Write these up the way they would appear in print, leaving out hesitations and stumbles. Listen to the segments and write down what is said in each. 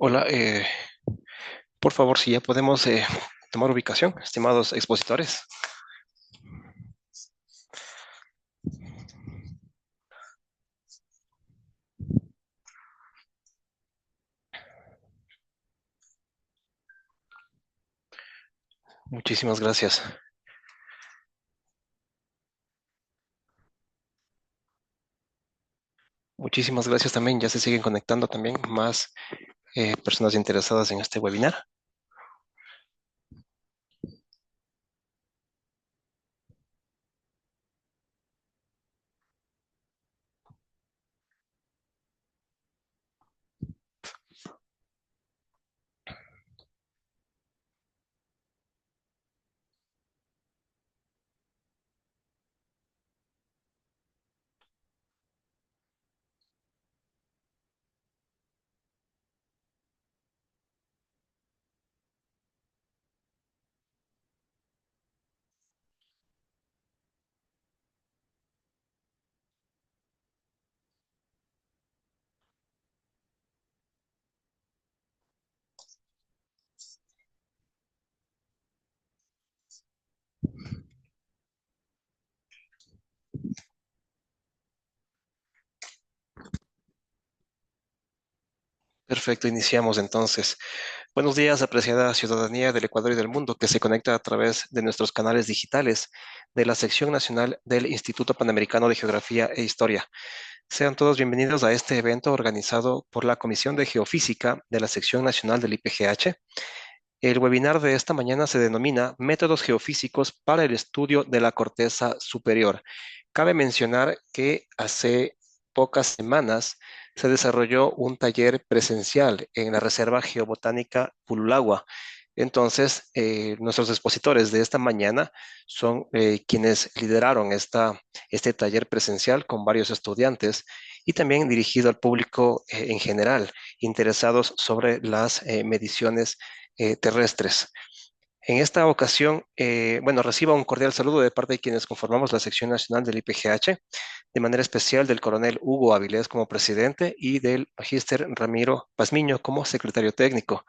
Hola, por favor, si ya podemos tomar ubicación, estimados expositores. Muchísimas gracias. Muchísimas gracias también. Ya se siguen conectando también más personas interesadas en este webinar. Perfecto, iniciamos entonces. Buenos días, apreciada ciudadanía del Ecuador y del mundo que se conecta a través de nuestros canales digitales de la sección nacional del Instituto Panamericano de Geografía e Historia. Sean todos bienvenidos a este evento organizado por la Comisión de Geofísica de la sección nacional del IPGH. El webinar de esta mañana se denomina Métodos geofísicos para el estudio de la corteza superior. Cabe mencionar que hace pocas semanas se desarrolló un taller presencial en la Reserva Geobotánica Pululagua. Entonces, nuestros expositores de esta mañana son quienes lideraron este taller presencial con varios estudiantes y también dirigido al público en general, interesados sobre las mediciones terrestres. En esta ocasión, bueno, reciba un cordial saludo de parte de quienes conformamos la sección nacional del IPGH, de manera especial del coronel Hugo Avilés como presidente y del magíster Ramiro Pazmiño como secretario técnico.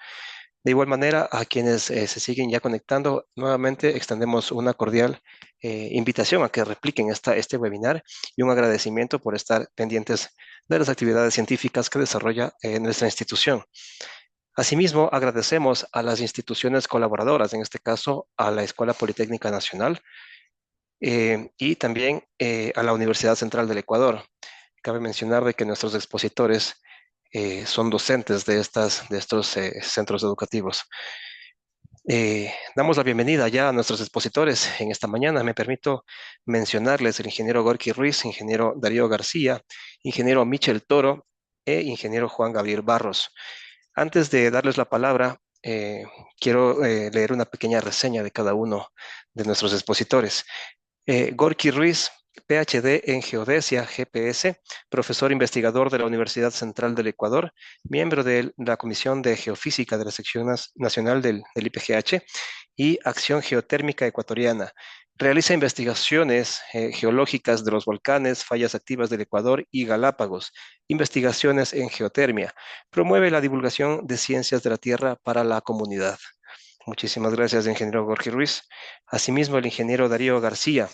De igual manera, a quienes se siguen ya conectando, nuevamente extendemos una cordial invitación a que repliquen este webinar y un agradecimiento por estar pendientes de las actividades científicas que desarrolla nuestra institución. Asimismo, agradecemos a las instituciones colaboradoras, en este caso a la Escuela Politécnica Nacional y también a la Universidad Central del Ecuador. Cabe mencionar de que nuestros expositores son docentes de estos centros educativos. Damos la bienvenida ya a nuestros expositores en esta mañana. Me permito mencionarles el ingeniero Gorky Ruiz, ingeniero Darío García, ingeniero Michel Toro e ingeniero Juan Gabriel Barros. Antes de darles la palabra, quiero leer una pequeña reseña de cada uno de nuestros expositores. Gorky Ruiz, PhD en Geodesia, GPS, profesor investigador de la Universidad Central del Ecuador, miembro de la Comisión de Geofísica de la Sección Nacional del IPGH y Acción Geotérmica Ecuatoriana. Realiza investigaciones geológicas de los volcanes, fallas activas del Ecuador y Galápagos, investigaciones en geotermia. Promueve la divulgación de ciencias de la Tierra para la comunidad. Muchísimas gracias, ingeniero Jorge Ruiz. Asimismo, el ingeniero Darío García,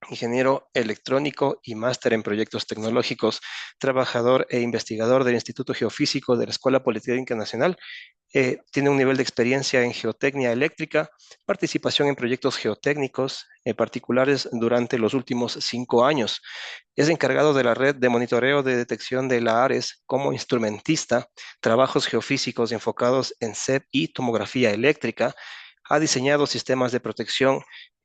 ingeniero electrónico y máster en proyectos tecnológicos, trabajador e investigador del Instituto Geofísico de la Escuela Politécnica Nacional. Tiene un nivel de experiencia en geotecnia eléctrica, participación en proyectos geotécnicos particulares durante los últimos 5 años. Es encargado de la red de monitoreo de detección de la ARES como instrumentista, trabajos geofísicos enfocados en SEP y tomografía eléctrica. Ha diseñado sistemas de protección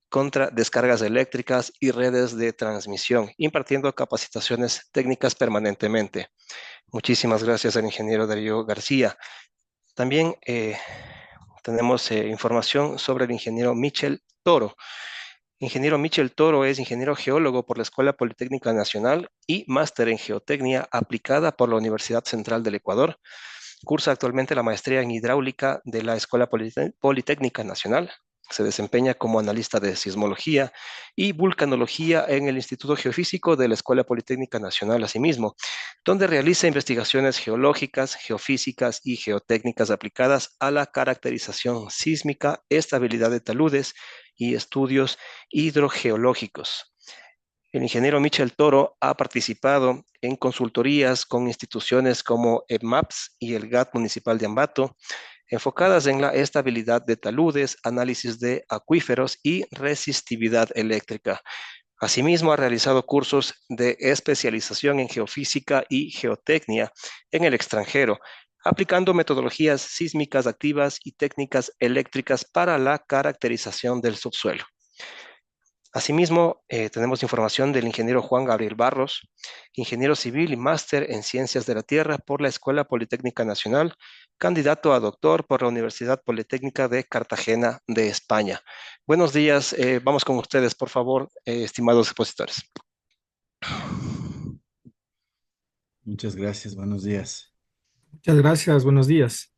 contra descargas eléctricas y redes de transmisión, impartiendo capacitaciones técnicas permanentemente. Muchísimas gracias al ingeniero Darío García. También tenemos información sobre el ingeniero Michel Toro. Ingeniero Michel Toro es ingeniero geólogo por la Escuela Politécnica Nacional y máster en geotecnia aplicada por la Universidad Central del Ecuador. Cursa actualmente la maestría en hidráulica de la Escuela Politécnica Nacional. Se desempeña como analista de sismología y vulcanología en el Instituto Geofísico de la Escuela Politécnica Nacional, asimismo, donde realiza investigaciones geológicas, geofísicas y geotécnicas aplicadas a la caracterización sísmica, estabilidad de taludes y estudios hidrogeológicos. El ingeniero Michel Toro ha participado en consultorías con instituciones como EPMAPS y el GAT Municipal de Ambato, enfocadas en la estabilidad de taludes, análisis de acuíferos y resistividad eléctrica. Asimismo, ha realizado cursos de especialización en geofísica y geotecnia en el extranjero, aplicando metodologías sísmicas activas y técnicas eléctricas para la caracterización del subsuelo. Asimismo, tenemos información del ingeniero Juan Gabriel Barros, ingeniero civil y máster en Ciencias de la Tierra por la Escuela Politécnica Nacional, candidato a doctor por la Universidad Politécnica de Cartagena de España. Buenos días, vamos con ustedes, por favor, estimados expositores. Muchas gracias, buenos días. Muchas gracias, buenos días.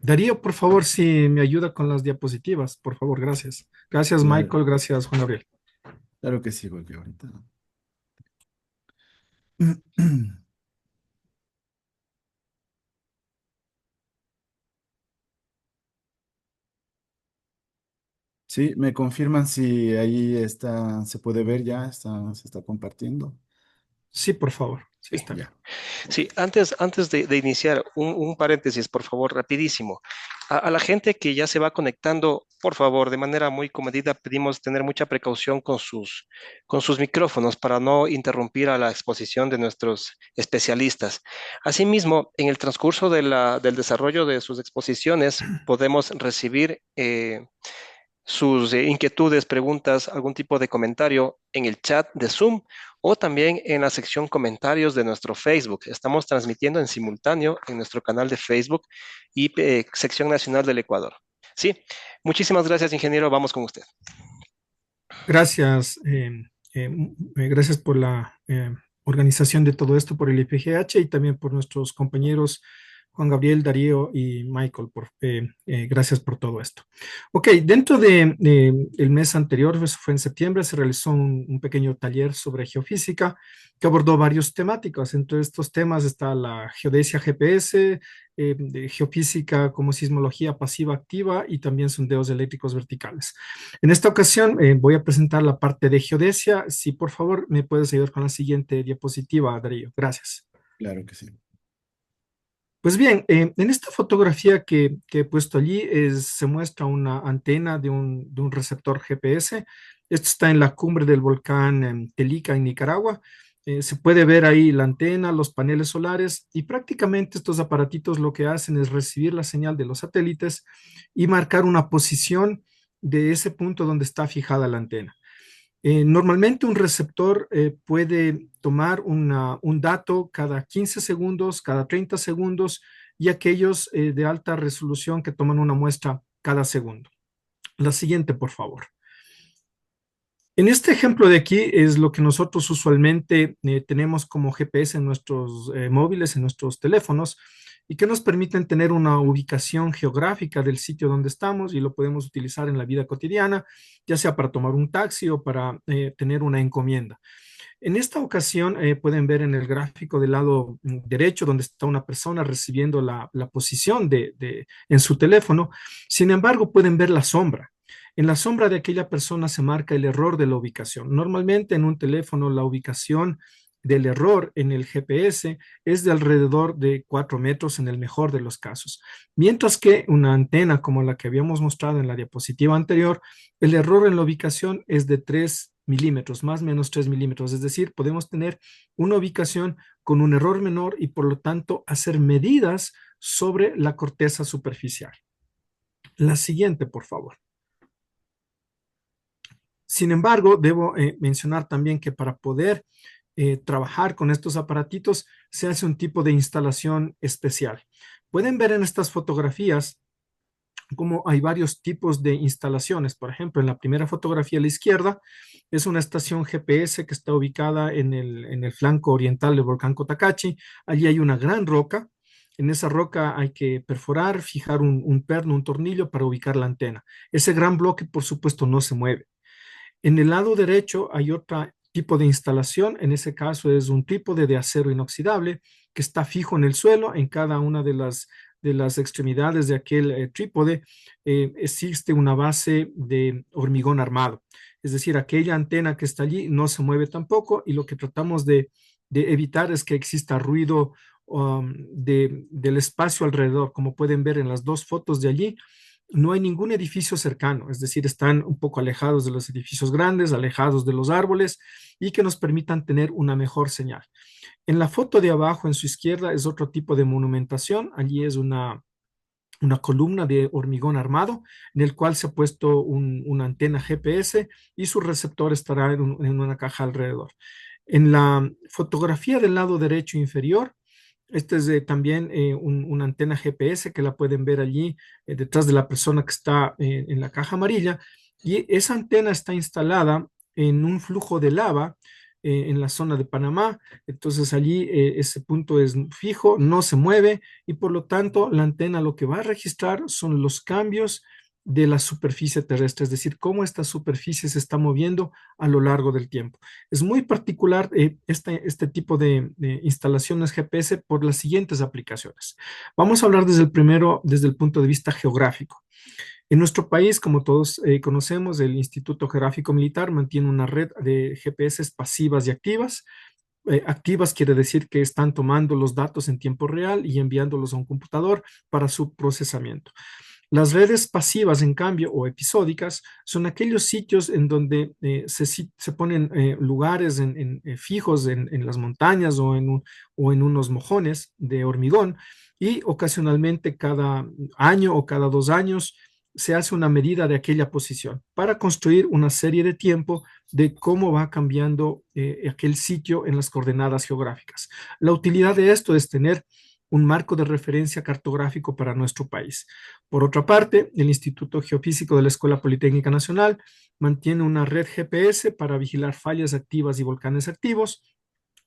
Darío, por favor, si me ayuda con las diapositivas, por favor, gracias. Gracias, Claro, Michael, gracias, Juan Gabriel. claro que sí, porque ahorita. Sí, me confirman si ahí está, se puede ver ya, se está compartiendo. Sí, por favor, sí Sí. está bien. Sí, antes de iniciar, un paréntesis, por favor, rapidísimo. A la gente que ya se va conectando, por favor, de manera muy comedida, pedimos tener mucha precaución con sus micrófonos para no interrumpir a la exposición de nuestros especialistas. Asimismo, en el transcurso del desarrollo de sus exposiciones, podemos recibir sus inquietudes, preguntas, algún tipo de comentario en el chat de Zoom o también en la sección comentarios de nuestro Facebook. Estamos transmitiendo en simultáneo en nuestro canal de Facebook y sección nacional del Ecuador. Sí, muchísimas gracias, ingeniero. Vamos con usted. Gracias, gracias por la organización de todo esto, por el IPGH y también por nuestros compañeros Juan Gabriel, Darío y Michael. Gracias por todo esto. Ok, dentro de, el mes anterior, eso fue en septiembre, se realizó un pequeño taller sobre geofísica que abordó varios temáticos. Entre estos temas está la geodesia GPS, de geofísica como sismología pasiva activa y también sondeos eléctricos verticales. En esta ocasión voy a presentar la parte de geodesia. Si por favor me puedes ayudar con la siguiente diapositiva, Darío. Gracias. Claro que sí. Pues bien, en esta fotografía que he puesto allí se muestra una antena de un receptor GPS. Esto está en la cumbre del volcán Telica en Nicaragua. Se puede ver ahí la antena, los paneles solares y prácticamente estos aparatitos lo que hacen es recibir la señal de los satélites y marcar una posición de ese punto donde está fijada la antena. Normalmente un receptor puede tomar un dato cada 15 segundos, cada 30 segundos y aquellos de alta resolución que toman una muestra cada segundo. La siguiente, por favor. En este ejemplo de aquí es lo que nosotros usualmente tenemos como GPS en nuestros móviles, en nuestros teléfonos, y que nos permiten tener una ubicación geográfica del sitio donde estamos y lo podemos utilizar en la vida cotidiana, ya sea para tomar un taxi o para tener una encomienda. En esta ocasión pueden ver en el gráfico del lado derecho donde está una persona recibiendo la posición en su teléfono. Sin embargo, pueden ver la sombra. En la sombra de aquella persona se marca el error de la ubicación. Normalmente en un teléfono la ubicación del error en el GPS es de alrededor de 4 metros en el mejor de los casos. Mientras que una antena como la que habíamos mostrado en la diapositiva anterior, el error en la ubicación es de 3 milímetros, más o menos 3 milímetros. Es decir, podemos tener una ubicación con un error menor y por lo tanto hacer medidas sobre la corteza superficial. La siguiente, por favor. Sin embargo, debo mencionar también que para poder trabajar con estos aparatitos se hace un tipo de instalación especial. Pueden ver en estas fotografías cómo hay varios tipos de instalaciones. Por ejemplo, en la primera fotografía a la izquierda es una estación GPS que está ubicada en el flanco oriental del volcán Cotacachi. Allí hay una gran roca. En esa roca hay que perforar, fijar un perno, un tornillo para ubicar la antena. Ese gran bloque, por supuesto, no se mueve. En el lado derecho hay otro tipo de instalación, en ese caso es un trípode de acero inoxidable que está fijo en el suelo. En cada una de las extremidades de aquel trípode existe una base de hormigón armado. Es decir, aquella antena que está allí no se mueve tampoco, y lo que tratamos de evitar es que exista ruido del espacio alrededor. Como pueden ver en las dos fotos de allí, no hay ningún edificio cercano, es decir, están un poco alejados de los edificios grandes, alejados de los árboles, y que nos permitan tener una mejor señal. En la foto de abajo, en su izquierda, es otro tipo de monumentación. Allí es una columna de hormigón armado en el cual se ha puesto una antena GPS, y su receptor estará en una caja alrededor. En la fotografía del lado derecho inferior, este es también una antena GPS que la pueden ver allí detrás de la persona que está en la caja amarilla. Y esa antena está instalada en un flujo de lava en la zona de Panamá. Entonces allí ese punto es fijo, no se mueve, y por lo tanto la antena lo que va a registrar son los cambios de la superficie terrestre, es decir, cómo esta superficie se está moviendo a lo largo del tiempo. Es muy particular este tipo de instalaciones GPS por las siguientes aplicaciones. Vamos a hablar desde el punto de vista geográfico. En nuestro país, como todos conocemos, el Instituto Geográfico Militar mantiene una red de GPS pasivas y activas. Activas quiere decir que están tomando los datos en tiempo real y enviándolos a un computador para su procesamiento. Las redes pasivas, en cambio, o episódicas, son aquellos sitios en donde se ponen lugares fijos en las montañas o en unos mojones de hormigón, y ocasionalmente cada año o cada 2 años se hace una medida de aquella posición para construir una serie de tiempo de cómo va cambiando aquel sitio en las coordenadas geográficas. La utilidad de esto es tener un marco de referencia cartográfico para nuestro país. Por otra parte, el Instituto Geofísico de la Escuela Politécnica Nacional mantiene una red GPS para vigilar fallas activas y volcanes activos,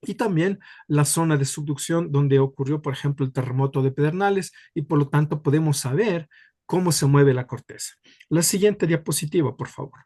y también la zona de subducción donde ocurrió, por ejemplo, el terremoto de Pedernales, y por lo tanto podemos saber cómo se mueve la corteza. La siguiente diapositiva, por favor.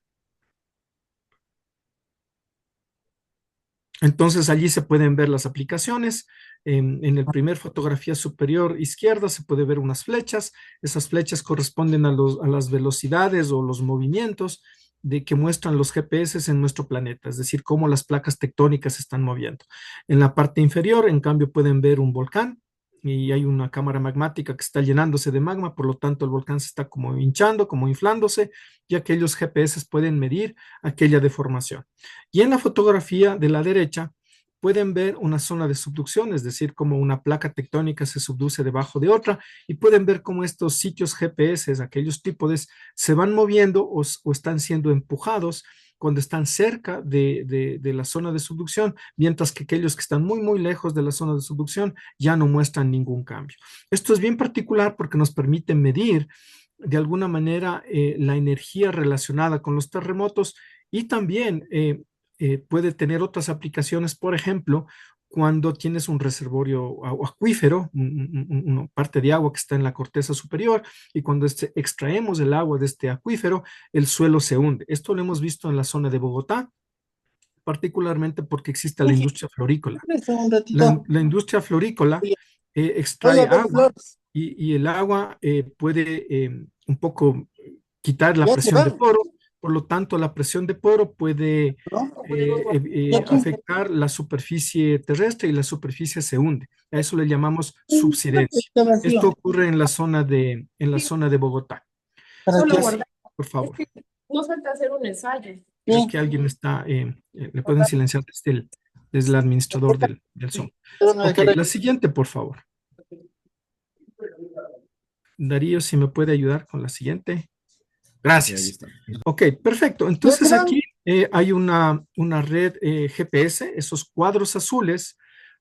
Entonces allí se pueden ver las aplicaciones. En el primer fotografía superior izquierda se puede ver unas flechas. Esas flechas corresponden a las velocidades o los movimientos de que muestran los GPS en nuestro planeta, es decir, cómo las placas tectónicas se están moviendo. En la parte inferior, en cambio, pueden ver un volcán, y hay una cámara magmática que está llenándose de magma, por lo tanto el volcán se está como hinchando, como inflándose, y aquellos GPS pueden medir aquella deformación. Y en la fotografía de la derecha pueden ver una zona de subducción, es decir, como una placa tectónica se subduce debajo de otra, y pueden ver cómo estos sitios GPS, aquellos trípodes, se van moviendo o están siendo empujados cuando están cerca de la zona de subducción, mientras que aquellos que están muy, muy lejos de la zona de subducción ya no muestran ningún cambio. Esto es bien particular porque nos permite medir de alguna manera la energía relacionada con los terremotos, y también puede tener otras aplicaciones, por ejemplo, cuando tienes un reservorio acuífero, una parte de agua que está en la corteza superior, y cuando extraemos el agua de este acuífero, el suelo se hunde. Esto lo hemos visto en la zona de Bogotá, particularmente porque existe la industria florícola. Un ratito. La industria florícola Voy extrae a ver agua, flores. y el agua puede un poco quitar la Ya se presión de van, poro. Por lo tanto, la presión de poro puede ¿no? Y aquí. afectar la superficie terrestre, y la superficie se hunde. A eso le llamamos subsidencia. Está vacío. Esto ocurre en la zona de Bogotá. ¿Para Solo qué? guardar. Por favor. No falta hacer un ensayo. Es Sí. que alguien está, le pueden silenciar desde el administrador del Zoom. Ok, la siguiente, por favor. Darío, si me puede ayudar con la siguiente. Sí, ahí Gracias. está. Ok, perfecto. Entonces aquí hay una red GPS. Esos cuadros azules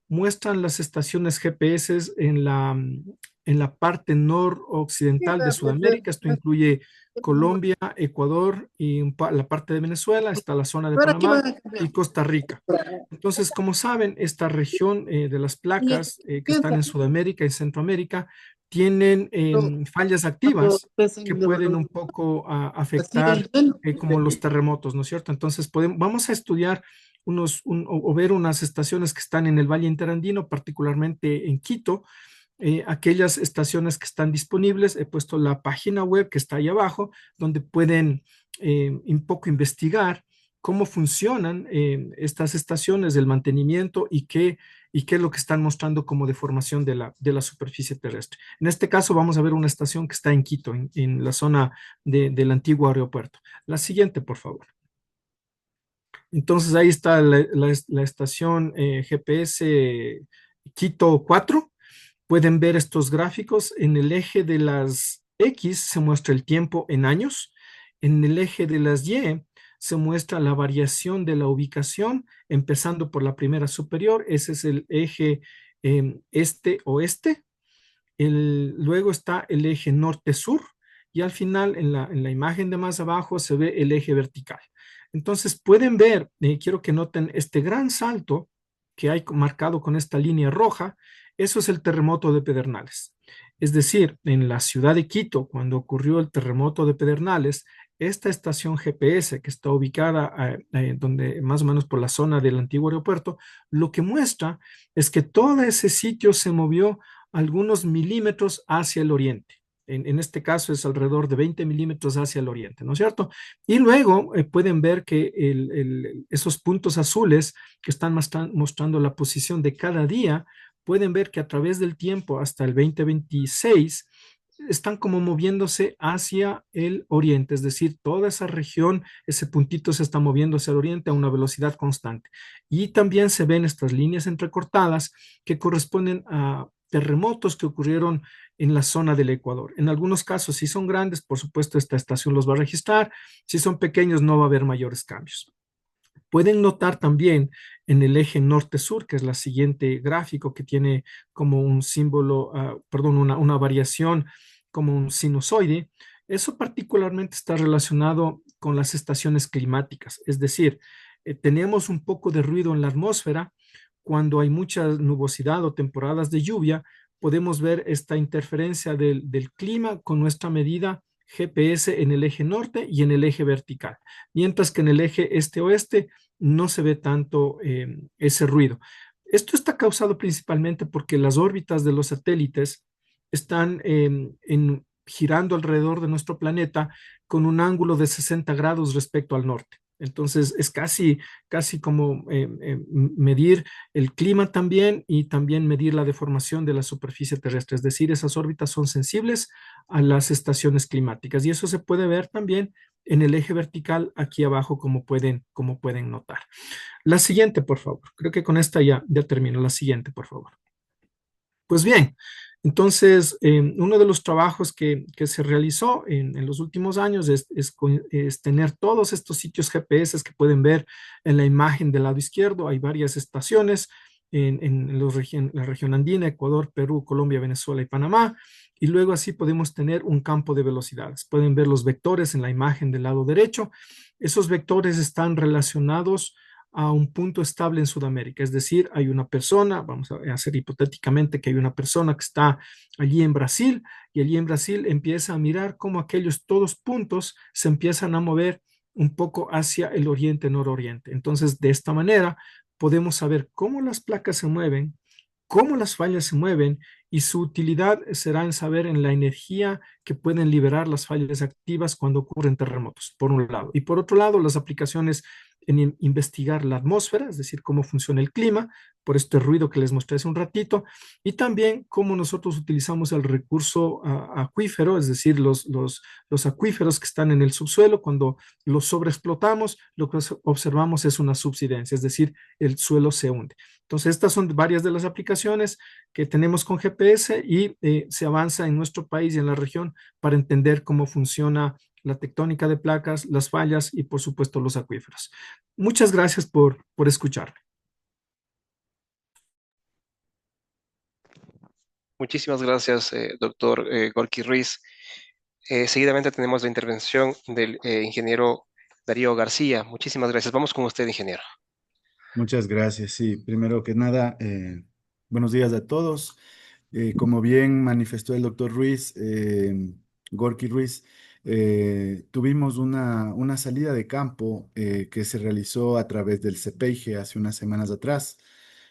muestran las estaciones GPS en la parte noroccidental de Sudamérica. Esto incluye Colombia, Ecuador y la parte de Venezuela, está la zona de Panamá y Costa Rica. Entonces, como saben, esta región de las placas que están en Sudamérica y Centroamérica tienen fallas activas que pueden un poco afectar como los terremotos, ¿no es cierto? Entonces, vamos a estudiar o ver unas estaciones que están en el Valle Interandino, particularmente en Quito, aquellas estaciones que están disponibles. He puesto la página web que está ahí abajo, donde pueden un poco investigar cómo funcionan estas estaciones, el mantenimiento y qué es lo que están mostrando como deformación de la superficie terrestre. En este caso vamos a ver una estación que está en Quito, en la zona del antiguo aeropuerto. La siguiente, por favor. Entonces ahí está la estación GPS Quito 4. Pueden ver estos gráficos. En el eje de las X se muestra el tiempo en años. En el eje de las Y se muestra la variación de la ubicación, empezando por la primera superior. Ese es el eje este-oeste. Luego está el eje norte-sur y al final en la imagen de más abajo se ve el eje vertical. Entonces pueden ver, quiero que noten este gran salto que hay marcado con esta línea roja. Eso es el terremoto de Pedernales. Es decir, en la ciudad de Quito, cuando ocurrió el terremoto de Pedernales, esta estación GPS que está ubicada donde más o menos por la zona del antiguo aeropuerto, lo que muestra es que todo ese sitio se movió algunos milímetros hacia el oriente. En este caso es alrededor de 20 milímetros hacia el oriente, ¿no es cierto? Y luego pueden ver que esos puntos azules que están mostrando la posición de cada día, pueden ver que a través del tiempo hasta el 2026 están como moviéndose hacia el oriente, es decir, toda esa región, ese puntito se está moviendo hacia el oriente a una velocidad constante. Y también se ven estas líneas entrecortadas que corresponden a terremotos que ocurrieron en la zona del Ecuador. En algunos casos, si son grandes, por supuesto, esta estación los va a registrar. Si son pequeños, no va a haber mayores cambios. Pueden notar también en el eje norte-sur, que es la siguiente gráfico que tiene como un símbolo, perdón, una variación como un sinusoide. Eso particularmente está relacionado con las estaciones climáticas, es decir, tenemos un poco de ruido en la atmósfera. Cuando hay mucha nubosidad o temporadas de lluvia, podemos ver esta interferencia del clima con nuestra medida GPS en el eje norte y en el eje vertical, mientras que en el eje este-oeste no se ve tanto ese ruido. Esto está causado principalmente porque las órbitas de los satélites están girando alrededor de nuestro planeta con un ángulo de 60 grados respecto al norte. Entonces es casi como medir el clima también y también medir la deformación de la superficie terrestre. Es decir, esas órbitas son sensibles a las estaciones climáticas y eso se puede ver también en el eje vertical aquí abajo como pueden notar. La siguiente, por favor. Creo que con esta ya termino. La siguiente, por favor. Pues bien, entonces, uno de los trabajos que se realizó en los últimos años es tener todos estos sitios GPS que pueden ver en la imagen del lado izquierdo. Hay varias estaciones en la región andina, Ecuador, Perú, Colombia, Venezuela y Panamá. Y luego así podemos tener un campo de velocidades. Pueden ver los vectores en la imagen del lado derecho. Esos vectores están relacionados a un punto estable en Sudamérica. Es decir, hay una persona, vamos a hacer hipotéticamente que hay una persona que está allí en Brasil y allí en Brasil empieza a mirar cómo aquellos todos puntos se empiezan a mover un poco hacia el oriente-nororiente. Entonces, de esta manera podemos saber cómo las placas se mueven, cómo las fallas se mueven y su utilidad será en saber en la energía que pueden liberar las fallas activas cuando ocurren terremotos, por un lado. Y por otro lado, las aplicaciones en investigar la atmósfera, es decir, cómo funciona el clima, por este ruido que les mostré hace un ratito, y también cómo nosotros utilizamos el recurso acuífero, es decir, los acuíferos que están en el subsuelo, cuando los sobreexplotamos, lo que observamos es una subsidencia, es decir, el suelo se hunde. Entonces, estas son varias de las aplicaciones que tenemos con GPS y se avanza en nuestro país y en la región para entender cómo funciona la tectónica de placas, las fallas y por supuesto los acuíferos. Muchas gracias por escucharme. Muchísimas gracias, doctor Gorky Ruiz. Seguidamente tenemos la intervención del ingeniero Darío García. Muchísimas gracias. Vamos con usted, ingeniero. Muchas gracias. Sí, primero que nada, buenos días a todos. Como bien manifestó el doctor Ruiz, Gorky Ruiz, tuvimos una salida de campo que se realizó a través del CPIGE hace unas semanas atrás,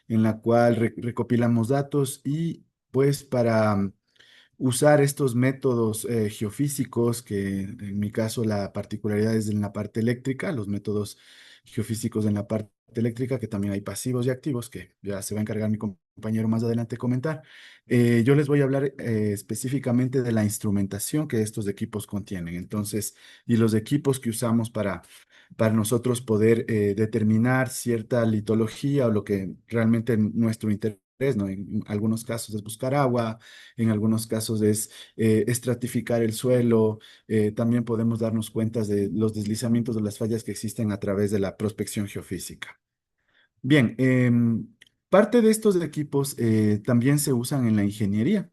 en la cual recopilamos datos y pues para usar estos métodos geofísicos, que en mi caso la particularidad es en la parte eléctrica, los métodos geofísicos en la parte eléctrica, que también hay pasivos y activos, que ya se va a encargar mi compañero más adelante de comentar. Yo les voy a hablar específicamente de la instrumentación que estos equipos contienen, entonces, y los equipos que usamos para nosotros poder determinar cierta litología o lo que realmente nuestro interés, ¿no? En algunos casos es buscar agua, en algunos casos es estratificar el suelo, también podemos darnos cuenta de los deslizamientos de las fallas que existen a través de la prospección geofísica. Bien, parte de estos equipos también se usan en la ingeniería.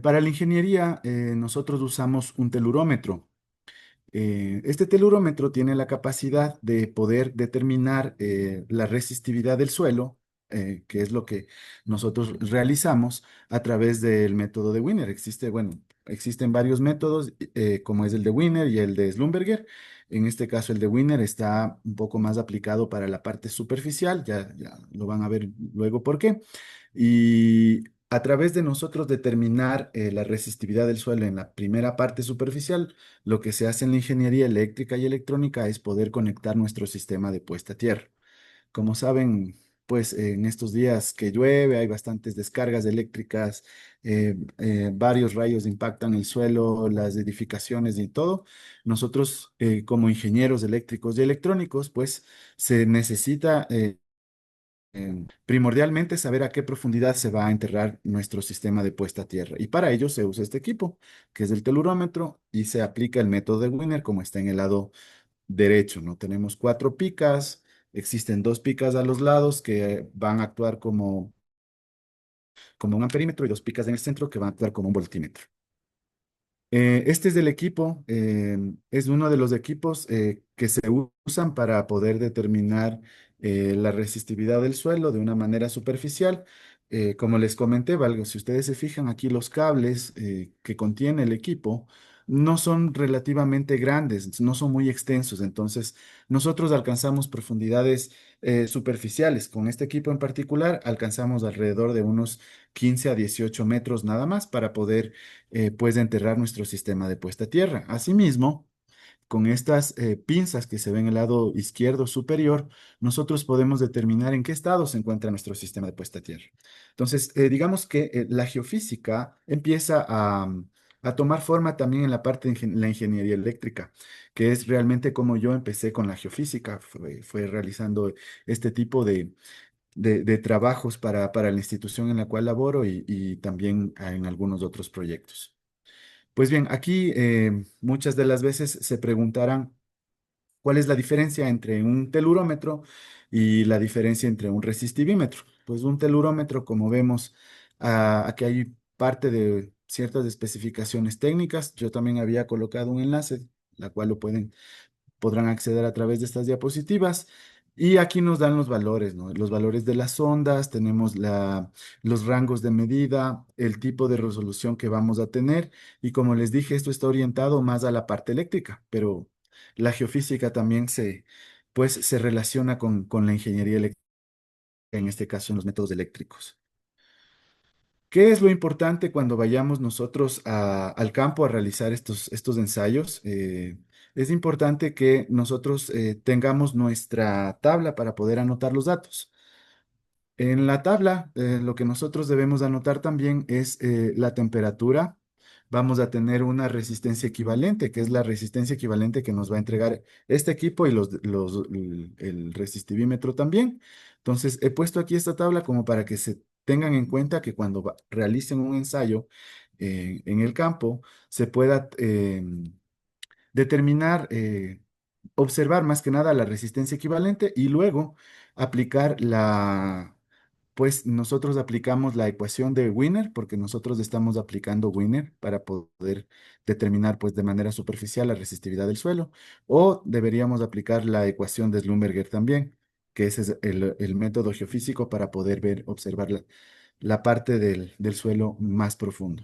Para la ingeniería, nosotros usamos un telurómetro. Este telurómetro tiene la capacidad de poder determinar la resistividad del suelo, que es lo que nosotros realizamos a través del método de Wiener. Existen varios métodos, como es el de Wiener y el de Schlumberger. En este caso, el de Wiener está un poco más aplicado para la parte superficial, ya lo van a ver luego por qué. Y a través de nosotros determinar la resistividad del suelo en la primera parte superficial, lo que se hace en la ingeniería eléctrica y electrónica es poder conectar nuestro sistema de puesta a tierra. Como saben, pues en estos días que llueve, hay bastantes descargas eléctricas, varios rayos impactan el suelo, las edificaciones y todo. Nosotros, como ingenieros eléctricos y electrónicos, pues se necesita primordialmente saber a qué profundidad se va a enterrar nuestro sistema de puesta a tierra. Y para ello se usa este equipo, que es el telurómetro, y se aplica el método de Wiener como está en el lado derecho, ¿no? Tenemos cuatro picas, existen dos picas a los lados que van a actuar como un amperímetro y dos picas en el centro que van a actuar como un voltímetro. Este es del equipo, es uno de los equipos que se usan para poder determinar la resistividad del suelo de una manera superficial. Como les comenté, valgo, si ustedes se fijan aquí, los cables que contiene el equipo no son relativamente grandes, no son muy extensos, entonces nosotros alcanzamos profundidades superficiales. Con este equipo en particular, alcanzamos alrededor de unos 15 a 18 metros nada más para poder pues enterrar nuestro sistema de puesta a tierra. Asimismo, con estas pinzas que se ven en el lado izquierdo superior, nosotros podemos determinar en qué estado se encuentra nuestro sistema de puesta a tierra. Entonces, digamos que la geofísica empieza a tomar forma también en la parte de la ingeniería eléctrica, que es realmente como yo empecé con la geofísica, fue realizando este tipo de trabajos para la institución en la cual laboro y también en algunos otros proyectos. Pues bien, aquí muchas de las veces se preguntarán cuál es la diferencia entre un telurómetro y la diferencia entre un resistivímetro. Pues un telurómetro, como vemos, aquí hay parte de ciertas especificaciones técnicas. Yo también había colocado un enlace, la cual podrán acceder a través de estas diapositivas. Y aquí nos dan los valores, ¿no? Los valores de las ondas, tenemos los rangos de medida, el tipo de resolución que vamos a tener. Y como les dije, esto está orientado más a la parte eléctrica, pero la geofísica también pues, se relaciona con la ingeniería eléctrica, en este caso en los métodos eléctricos. ¿Qué es lo importante cuando vayamos nosotros al campo a realizar estos ensayos? Es importante que nosotros tengamos nuestra tabla para poder anotar los datos. En la tabla, lo que nosotros debemos anotar también es la temperatura. Vamos a tener una resistencia equivalente, que es la resistencia equivalente que nos va a entregar este equipo y el resistivímetro también. Entonces, he puesto aquí esta tabla como para que se tengan en cuenta que cuando realicen un ensayo en el campo, se pueda determinar, observar más que nada la resistencia equivalente y luego aplicar pues nosotros aplicamos la ecuación de Wiener, porque nosotros estamos aplicando Wiener para poder determinar pues de manera superficial la resistividad del suelo, o deberíamos aplicar la ecuación de Schlumberger también, que ese es el método geofísico para poder ver, observar la parte del suelo más profundo.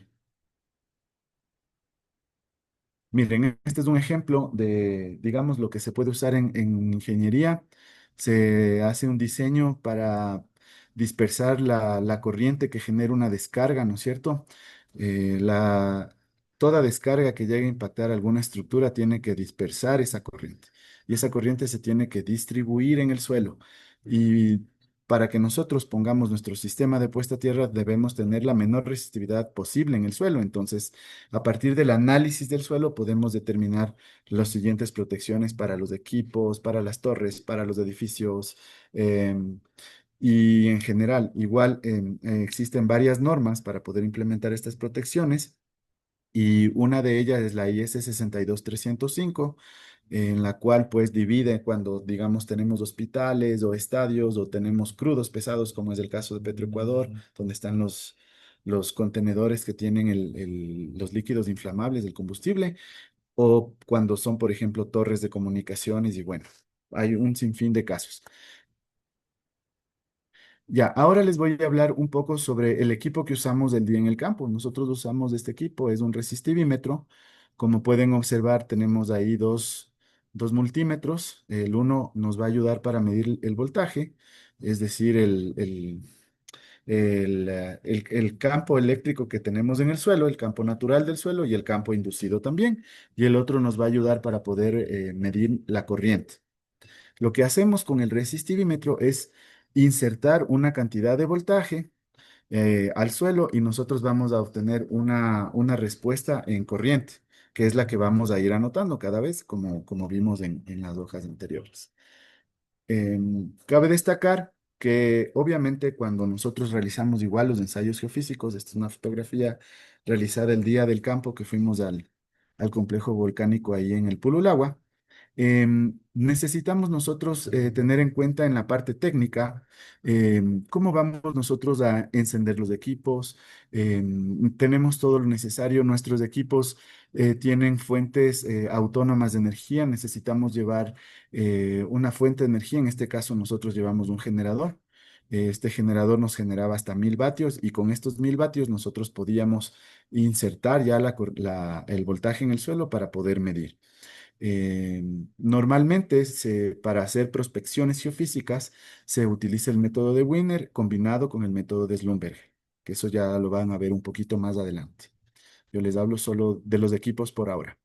Miren, este es un ejemplo de, digamos, lo que se puede usar en ingeniería. Se hace un diseño para dispersar la corriente que genera una descarga, ¿no es cierto? Eh, la, Toda descarga que llegue a impactar alguna estructura tiene que dispersar esa corriente y esa corriente se tiene que distribuir en el suelo. Y para que nosotros pongamos nuestro sistema de puesta a tierra, debemos tener la menor resistividad posible en el suelo. Entonces, a partir del análisis del suelo podemos determinar las siguientes protecciones para los equipos, para las torres, para los edificios y en general. Igual existen varias normas para poder implementar estas protecciones y una de ellas es la IS 62305, en la cual pues divide cuando, digamos, tenemos hospitales o estadios o tenemos crudos pesados, como es el caso de Petroecuador, donde están los contenedores que tienen los líquidos inflamables del combustible, o cuando son, por ejemplo, torres de comunicaciones y bueno, hay un sinfín de casos. Ya, ahora les voy a hablar un poco sobre el equipo que usamos del día en el campo. Nosotros usamos este equipo, es un resistivímetro. Como pueden observar, tenemos ahí dos multímetros. El uno nos va a ayudar para medir el voltaje, es decir, el campo eléctrico que tenemos en el suelo, el campo natural del suelo y el campo inducido también. Y el otro nos va a ayudar para poder medir la corriente. Lo que hacemos con el resistivímetro es insertar una cantidad de voltaje al suelo y nosotros vamos a obtener una respuesta en corriente, que es la que vamos a ir anotando cada vez, como vimos en las hojas anteriores. Cabe destacar que obviamente cuando nosotros realizamos igual los ensayos geofísicos, esta es una fotografía realizada el día del campo que fuimos al complejo volcánico ahí en el Pululagua. Necesitamos nosotros tener en cuenta en la parte técnica cómo vamos nosotros a encender los equipos. Tenemos todo lo necesario, nuestros equipos tienen fuentes autónomas de energía, necesitamos llevar una fuente de energía, en este caso nosotros llevamos un generador. Este generador nos generaba hasta 1000 vatios y con estos 1000 vatios nosotros podíamos insertar ya el voltaje en el suelo para poder medir. Eh, Normalmente para hacer prospecciones geofísicas se utiliza el método de Wiener combinado con el método de Schlumberger, que eso ya lo van a ver un poquito más adelante. Yo les hablo solo de los equipos por ahora.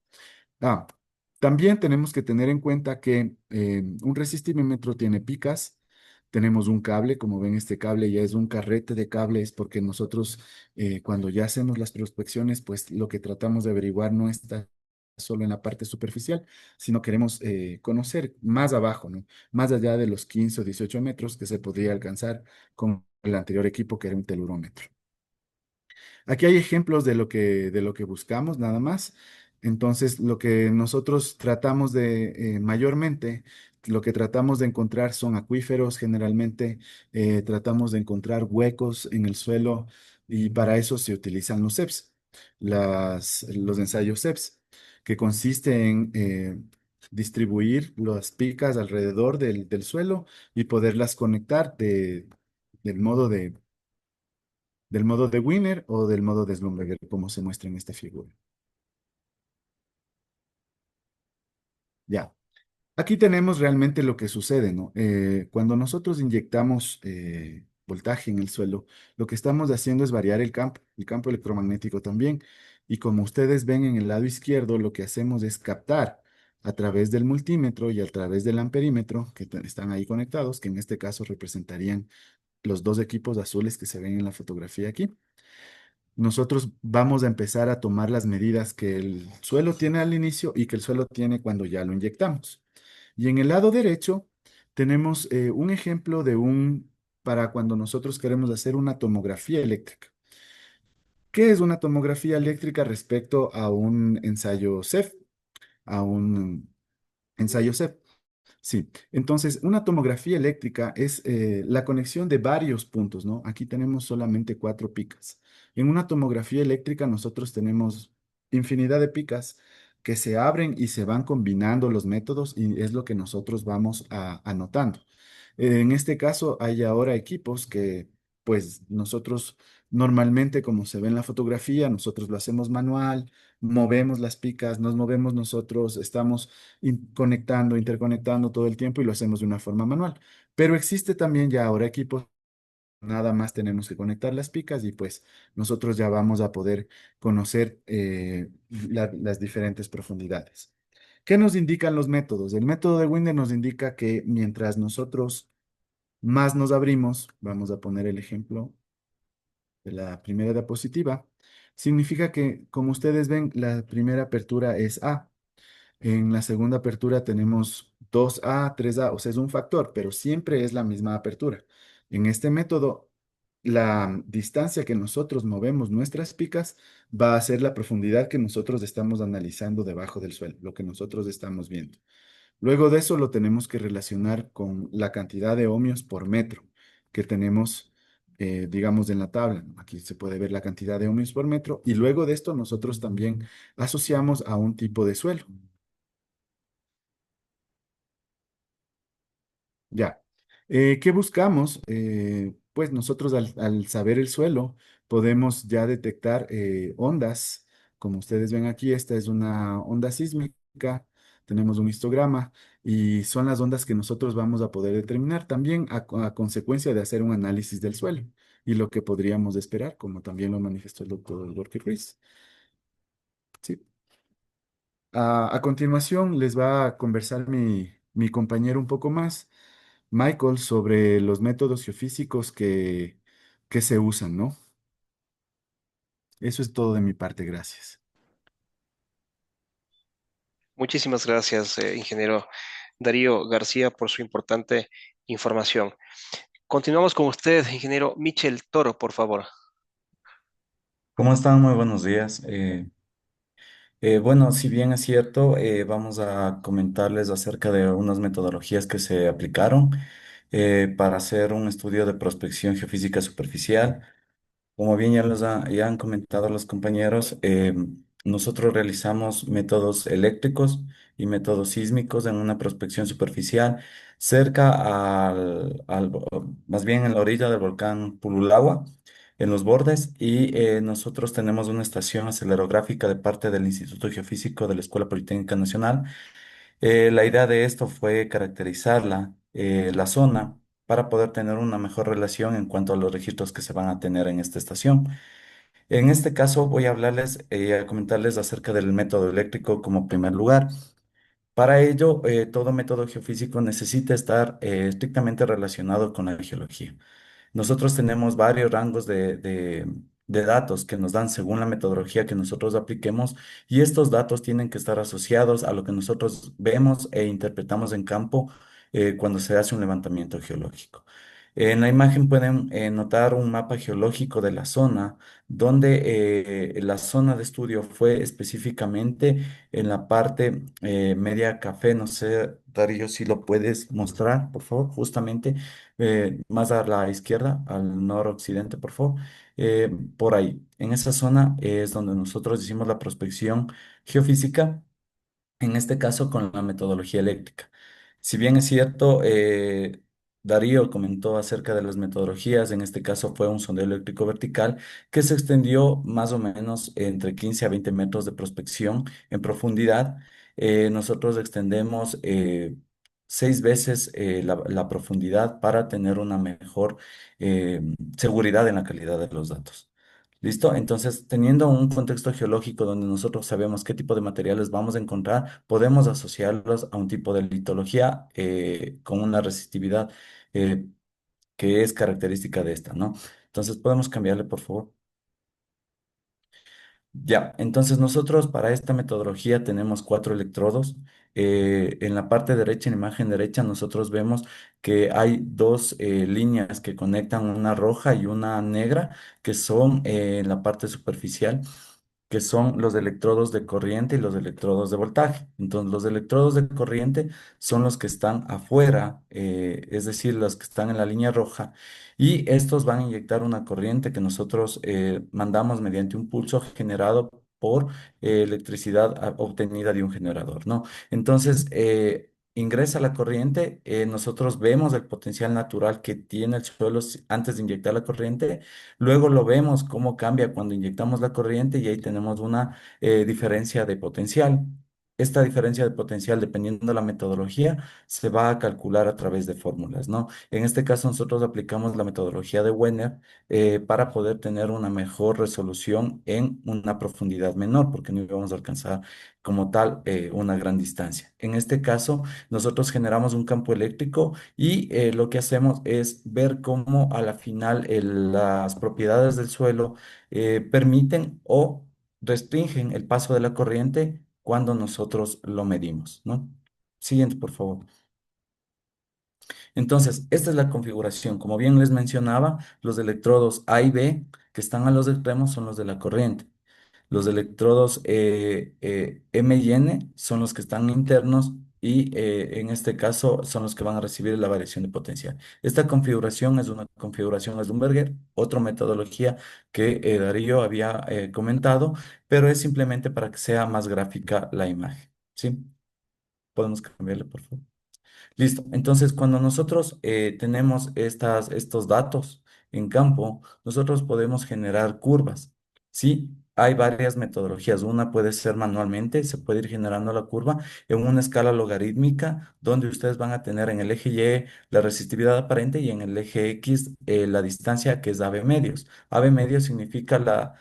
Ah, También tenemos que tener en cuenta que un resistímetro tiene picas, tenemos un cable, como ven este cable ya es un carrete de cables porque nosotros cuando ya hacemos las prospecciones, pues lo que tratamos de averiguar no está solo en la parte superficial, sino queremos conocer más abajo, ¿no? Más allá de los 15 o 18 metros que se podría alcanzar con el anterior equipo que era un telurómetro. Aquí hay ejemplos de lo que buscamos, nada más. Entonces, lo que nosotros tratamos de, mayormente, lo que tratamos de encontrar son acuíferos, generalmente tratamos de encontrar huecos en el suelo y para eso se utilizan los CEPS, los ensayos CEPS, que consiste en distribuir las picas alrededor del suelo y poderlas conectar del modo del modo de Wiener o del modo de Schlumberger, como se muestra en esta figura. Ya, aquí tenemos realmente lo que sucede, ¿no? Cuando nosotros inyectamos voltaje en el suelo, lo que estamos haciendo es variar el campo electromagnético también. Y como ustedes ven en el lado izquierdo, lo que hacemos es captar a través del multímetro y a través del amperímetro, que están ahí conectados, que en este caso representarían los dos equipos azules que se ven en la fotografía aquí. Nosotros vamos a empezar a tomar las medidas que el suelo tiene al inicio y que el suelo tiene cuando ya lo inyectamos. Y en el lado derecho tenemos un ejemplo para cuando nosotros queremos hacer una tomografía eléctrica. ¿Qué es una tomografía eléctrica respecto a un ensayo CEF? A un ensayo CEF. Sí, entonces una tomografía eléctrica es la conexión de varios puntos, ¿no? Aquí tenemos solamente cuatro picas. En una tomografía eléctrica nosotros tenemos infinidad de picas que se abren y se van combinando los métodos y es lo que nosotros vamos anotando. En este caso hay ahora equipos que pues nosotros normalmente como se ve en la fotografía, nosotros lo hacemos manual, movemos las picas, nos movemos nosotros, estamos conectando, interconectando todo el tiempo y lo hacemos de una forma manual. Pero existe también ya ahora equipos, nada más tenemos que conectar las picas y pues nosotros ya vamos a poder conocer las diferentes profundidades. ¿Qué nos indican los métodos? El método de Winder nos indica que mientras nosotros más nos abrimos, vamos a poner el ejemplo de la primera diapositiva, significa que, como ustedes ven, la primera apertura es A. En la segunda apertura tenemos 2A, 3A, o sea, es un factor, pero siempre es la misma apertura. En este método, la distancia que nosotros movemos nuestras picas va a ser la profundidad que nosotros estamos analizando debajo del suelo, lo que nosotros estamos viendo. Luego de eso lo tenemos que relacionar con la cantidad de ohmios por metro que tenemos, digamos, en la tabla. Aquí se puede ver la cantidad de ohmios por metro y luego de esto nosotros también asociamos a un tipo de suelo. Ya. ¿Qué buscamos? Pues nosotros al saber el suelo podemos ya detectar ondas. Como ustedes ven aquí, esta es una onda sísmica. Tenemos un histograma y son las ondas que nosotros vamos a poder determinar también a consecuencia de hacer un análisis del suelo y lo que podríamos esperar, como también lo manifestó el doctor Gorky Ruiz. Sí. A continuación les va a conversar mi compañero un poco más, Michael, sobre los métodos geofísicos que se usan, ¿no? Eso es todo de mi parte, gracias. Muchísimas gracias, ingeniero Darío García, por su importante información. Continuamos con usted, ingeniero Michel Toro, por favor. ¿Cómo están? Muy buenos días. Bueno, si bien es cierto, vamos a comentarles acerca de unas metodologías que se aplicaron para hacer un estudio de prospección geofísica superficial. Como bien ya han comentado los compañeros, nosotros realizamos métodos eléctricos y métodos sísmicos en una prospección superficial cerca más bien en la orilla del volcán Pululagua, en los bordes, y nosotros tenemos una estación acelerográfica de parte del Instituto Geofísico de la Escuela Politécnica Nacional. La idea de esto fue caracterizar la zona para poder tener una mejor relación en cuanto a los registros que se van a tener en esta estación. En este caso voy a hablarles, a comentarles acerca del método eléctrico como primer lugar. Para ello, todo método geofísico necesita estar estrictamente relacionado con la geología. Nosotros tenemos varios rangos de datos que nos dan según la metodología que nosotros apliquemos, y estos datos tienen que estar asociados a lo que nosotros vemos e interpretamos en campo cuando se hace un levantamiento geológico. En la imagen pueden notar un mapa geológico de la zona, donde la zona de estudio fue específicamente en la parte media café. No sé, Darío, si lo puedes mostrar, por favor, justamente más a la izquierda, al noroccidente, por favor. Por ahí, en esa zona es donde nosotros hicimos la prospección geofísica, en este caso con la metodología eléctrica. Si bien es cierto, Darío comentó acerca de las metodologías, en este caso fue un sondeo eléctrico vertical que se extendió más o menos entre 15 a 20 metros de prospección en profundidad. Nosotros extendemos 6 veces la profundidad para tener una mejor eh, seguridad en la calidad de los datos. ¿Listo? Entonces, teniendo un contexto geológico donde nosotros sabemos qué tipo de materiales vamos a encontrar, podemos asociarlos a un tipo de litología con una resistividad eh, que es característica de esta, ¿no? Entonces, podemos cambiarle, por favor. Ya, entonces nosotros para esta metodología tenemos 4 electrodos. En la parte derecha, en la imagen derecha, nosotros vemos que hay dos líneas que conectan, una roja y una negra, que son en la parte superficial, que son los electrodos de corriente y los electrodos de voltaje. Entonces, los electrodos de corriente son los que están afuera, es decir, los que están en la línea roja, y estos van a inyectar una corriente que nosotros mandamos mediante un pulso generado por electricidad obtenida de un generador, ¿no? Entonces, ingresa la corriente, nosotros vemos el potencial natural que tiene el suelo antes de inyectar la corriente, luego lo vemos cómo cambia cuando inyectamos la corriente y ahí tenemos una diferencia de potencial. Esta diferencia de potencial, dependiendo de la metodología, se va a calcular a través de fórmulas, ¿no? En este caso, nosotros aplicamos la metodología de Wenner para poder tener una mejor resolución en una profundidad menor, porque no íbamos a alcanzar como tal una gran distancia. En este caso, nosotros generamos un campo eléctrico y lo que hacemos es ver cómo a la final las propiedades del suelo permiten o restringen el paso de la corriente cuando nosotros lo medimos, ¿no? Siguiente, por favor. Entonces, esta es la configuración. Como bien les mencionaba, los electrodos A y B que están a los extremos son los de la corriente. Los electrodos M y N son los que están internos y en este caso son los que van a recibir la variación de potencial. Esta configuración es una configuración de Schlumberger, otra metodología que Darío había comentado, pero es simplemente para que sea más gráfica la imagen. ¿Sí? Podemos cambiarle, por favor. Listo. Entonces, cuando nosotros tenemos estos datos en campo, nosotros podemos generar curvas. Sí, hay varias metodologías. Una puede ser manualmente, se puede ir generando la curva en una escala logarítmica, donde ustedes van a tener en el eje Y la resistividad aparente y en el eje X la distancia que es AB medios. AB medios significa la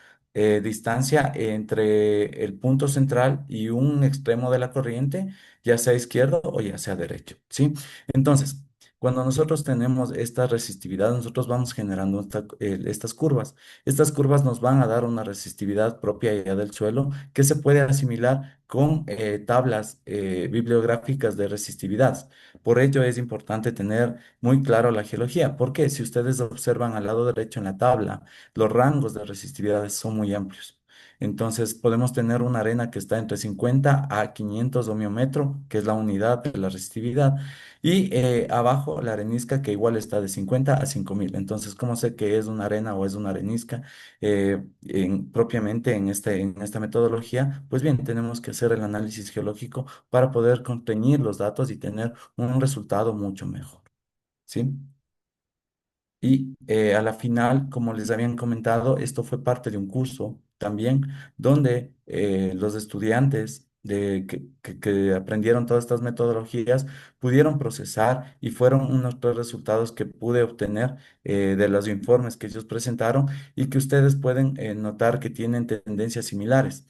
distancia entre el punto central y un extremo de la corriente, ya sea izquierdo o ya sea derecho, ¿sí? Entonces, cuando nosotros tenemos esta resistividad, nosotros vamos generando estas curvas. Estas curvas nos van a dar una resistividad propia ya del suelo que se puede asimilar con tablas bibliográficas de resistividad. Por ello es importante tener muy claro la geología, porque si ustedes observan al lado derecho en la tabla, los rangos de resistividad son muy amplios. Entonces podemos tener una arena que está entre 50 a 500 ohmiómetro, que es la unidad de la resistividad, y abajo la arenisca que igual está de 50 a 5000. Entonces, ¿cómo sé que es una arena o es una arenisca propiamente en esta metodología? Pues bien, tenemos que hacer el análisis geológico para poder contener los datos y tener un resultado mucho mejor. ¿Sí? Y a la final, como les habían comentado, esto fue parte de un curso también, donde los estudiantes que aprendieron todas estas metodologías pudieron procesar y fueron unos tres resultados que pude obtener de los informes que ellos presentaron y que ustedes pueden notar que tienen tendencias similares.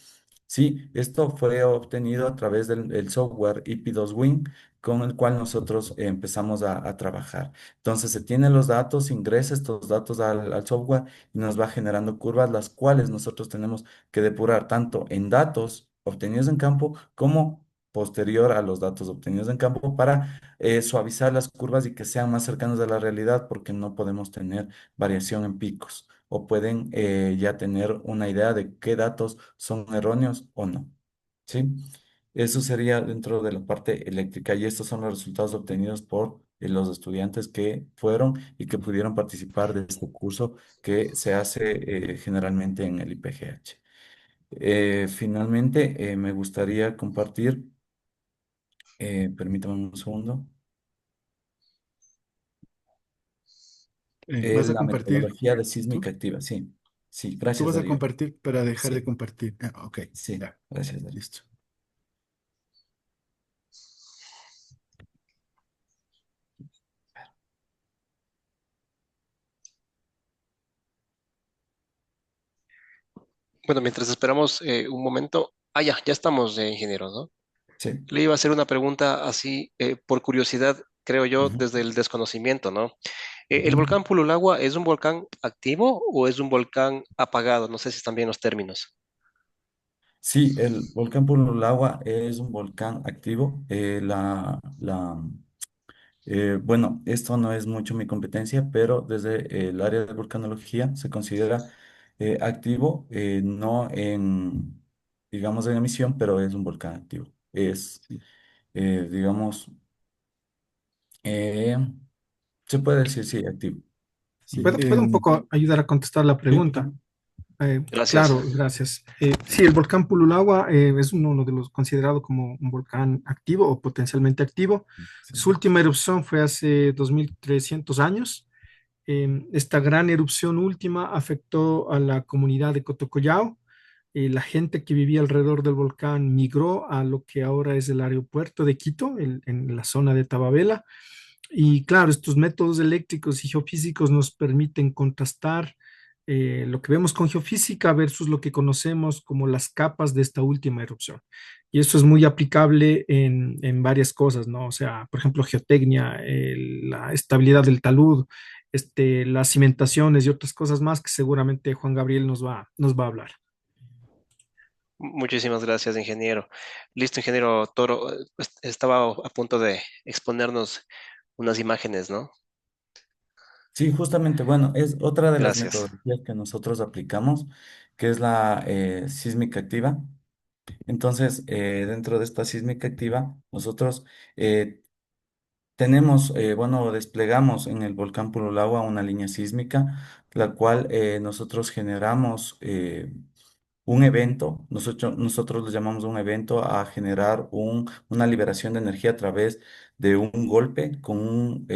Sí, esto fue obtenido a través del software IP2Win con el cual nosotros empezamos a trabajar. Entonces se tienen los datos, ingresa estos datos al software y nos va generando curvas, las cuales nosotros tenemos que depurar tanto en datos obtenidos en campo como posterior a los datos obtenidos en campo para suavizar las curvas y que sean más cercanos a la realidad porque no podemos tener variación en picos o pueden ya tener una idea de qué datos son erróneos o no. ¿Sí? Eso sería dentro de la parte eléctrica y estos son los resultados obtenidos por los estudiantes que fueron y que pudieron participar de este curso que se hace generalmente en el IPGH. Finalmente, me gustaría compartir, permítame un segundo, Vas a la compartir metodología de tú. sísmica activa. Sí, sí, Tú gracias vas a Darío. compartir para dejar de Sí, compartir. Ah, ok, sí, ya, gracias Darío. listo. Bueno, mientras esperamos un momento. Ya estamos, ingeniero, ¿no? Sí. Le iba a hacer una pregunta así, por curiosidad, creo yo, Ujú, desde el desconocimiento, ¿no? ¿El ujú. volcán Pululagua es un volcán activo o es un volcán apagado? No sé si están bien los términos. Sí, el volcán Purulagua es un volcán activo. Bueno, esto no es mucho mi competencia, pero desde el área de volcanología se considera activo, no en, digamos, en emisión, pero es un volcán activo. Es, Sí, digamos, eh, se puede decir, sí, activo. sí. ¿Puedo un poco ayudar a contestar la Sí, pregunta? Gracias. Claro, gracias. Sí, el volcán Pululagua es uno de los considerado como un volcán activo o potencialmente activo. Sí. Su última erupción fue hace 2300 años. Esta gran erupción última afectó a la comunidad de Cotocollao. La gente que vivía alrededor del volcán migró a lo que ahora es el aeropuerto de Quito, en la zona de Tababela. Y claro, estos métodos eléctricos y geofísicos nos permiten contrastar lo que vemos con geofísica versus lo que conocemos como las capas de esta última erupción. Y eso es muy aplicable en varias cosas, ¿no? O sea, por ejemplo, geotecnia, la estabilidad del talud, las cimentaciones y otras cosas más que seguramente Juan Gabriel nos va a hablar. Muchísimas gracias, ingeniero. Listo, ingeniero Toro. Estaba a punto de exponernos unas imágenes, ¿no? sí, justamente, bueno, es otra de las Gracias. metodologías que nosotros aplicamos, que es la sísmica activa. Entonces, dentro de esta sísmica activa, nosotros eh, tenemos, bueno, desplegamos en el volcán Purulagua una línea sísmica, la cual nosotros generamos un evento, nosotros lo llamamos un evento a generar una liberación de energía a través de un golpe con un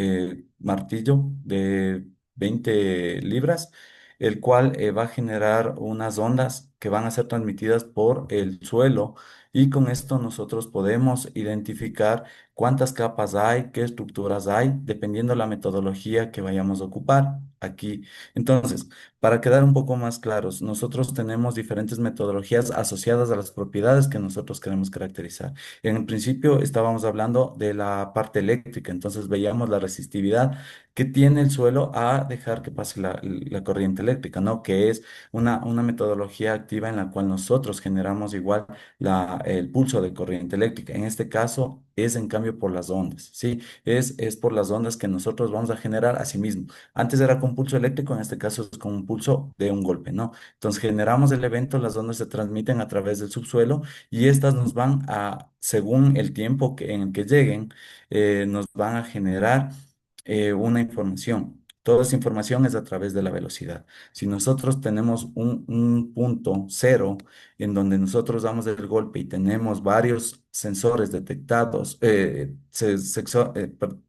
martillo de 20 libras, el cual va a generar unas ondas que van a ser transmitidas por el suelo y con esto nosotros podemos identificar cuántas capas hay, qué estructuras hay, dependiendo la metodología que vayamos a ocupar aquí. Entonces, para quedar un poco más claros, nosotros tenemos diferentes metodologías asociadas a las propiedades que nosotros queremos caracterizar. En el principio estábamos hablando de la parte eléctrica, entonces veíamos la resistividad que tiene el suelo a dejar que pase la corriente eléctrica, ¿no? Que es una metodología activa en la cual nosotros generamos igual el pulso de corriente eléctrica. En este caso es en cambio por las ondas, ¿sí? Es por las ondas que nosotros vamos a generar a sí mismo. Antes era con pulso eléctrico, en este caso es con un pulso de un golpe, ¿no? Entonces generamos el evento, las ondas se transmiten a través del subsuelo y estas nos van a, según el tiempo en el que lleguen, nos van a generar una información. Toda esa información es a través de la velocidad. Si nosotros tenemos un punto cero en donde nosotros damos el golpe y tenemos varios sensores detectados,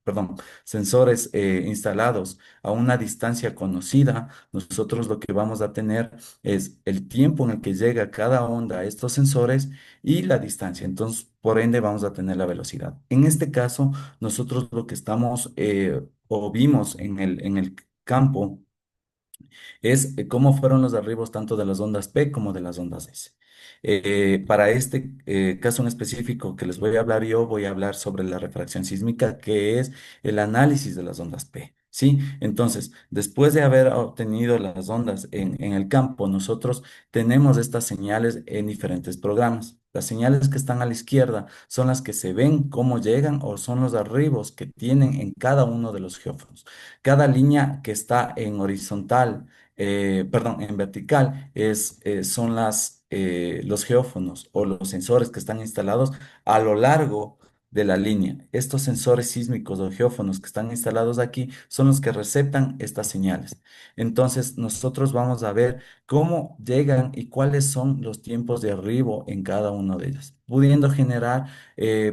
perdón, sensores instalados a una distancia conocida, nosotros lo que vamos a tener es el tiempo en el que llega cada onda a estos sensores y la distancia. Entonces, por ende, vamos a tener la velocidad. En este caso, nosotros lo que estamos o vimos en el campo es cómo fueron los derribos tanto de las ondas P como de las ondas S. Para este caso en específico que les voy a hablar yo, voy a hablar sobre la refracción sísmica, que es el análisis de las ondas P. ¿Sí? Entonces, después de haber obtenido las ondas en el campo, nosotros tenemos estas señales en diferentes programas. Las señales que están a la izquierda son las que se ven cómo llegan o son los derribos que tienen en cada uno de los geófonos. Cada línea que está en horizontal, perdón, en vertical, son los geófonos o los sensores que están instalados a lo largo de la línea. Estos sensores sísmicos o geófonos que están instalados aquí son los que receptan estas señales. Entonces, nosotros vamos a ver cómo llegan y cuáles son los tiempos de arribo en cada uno de ellos, pudiendo generar,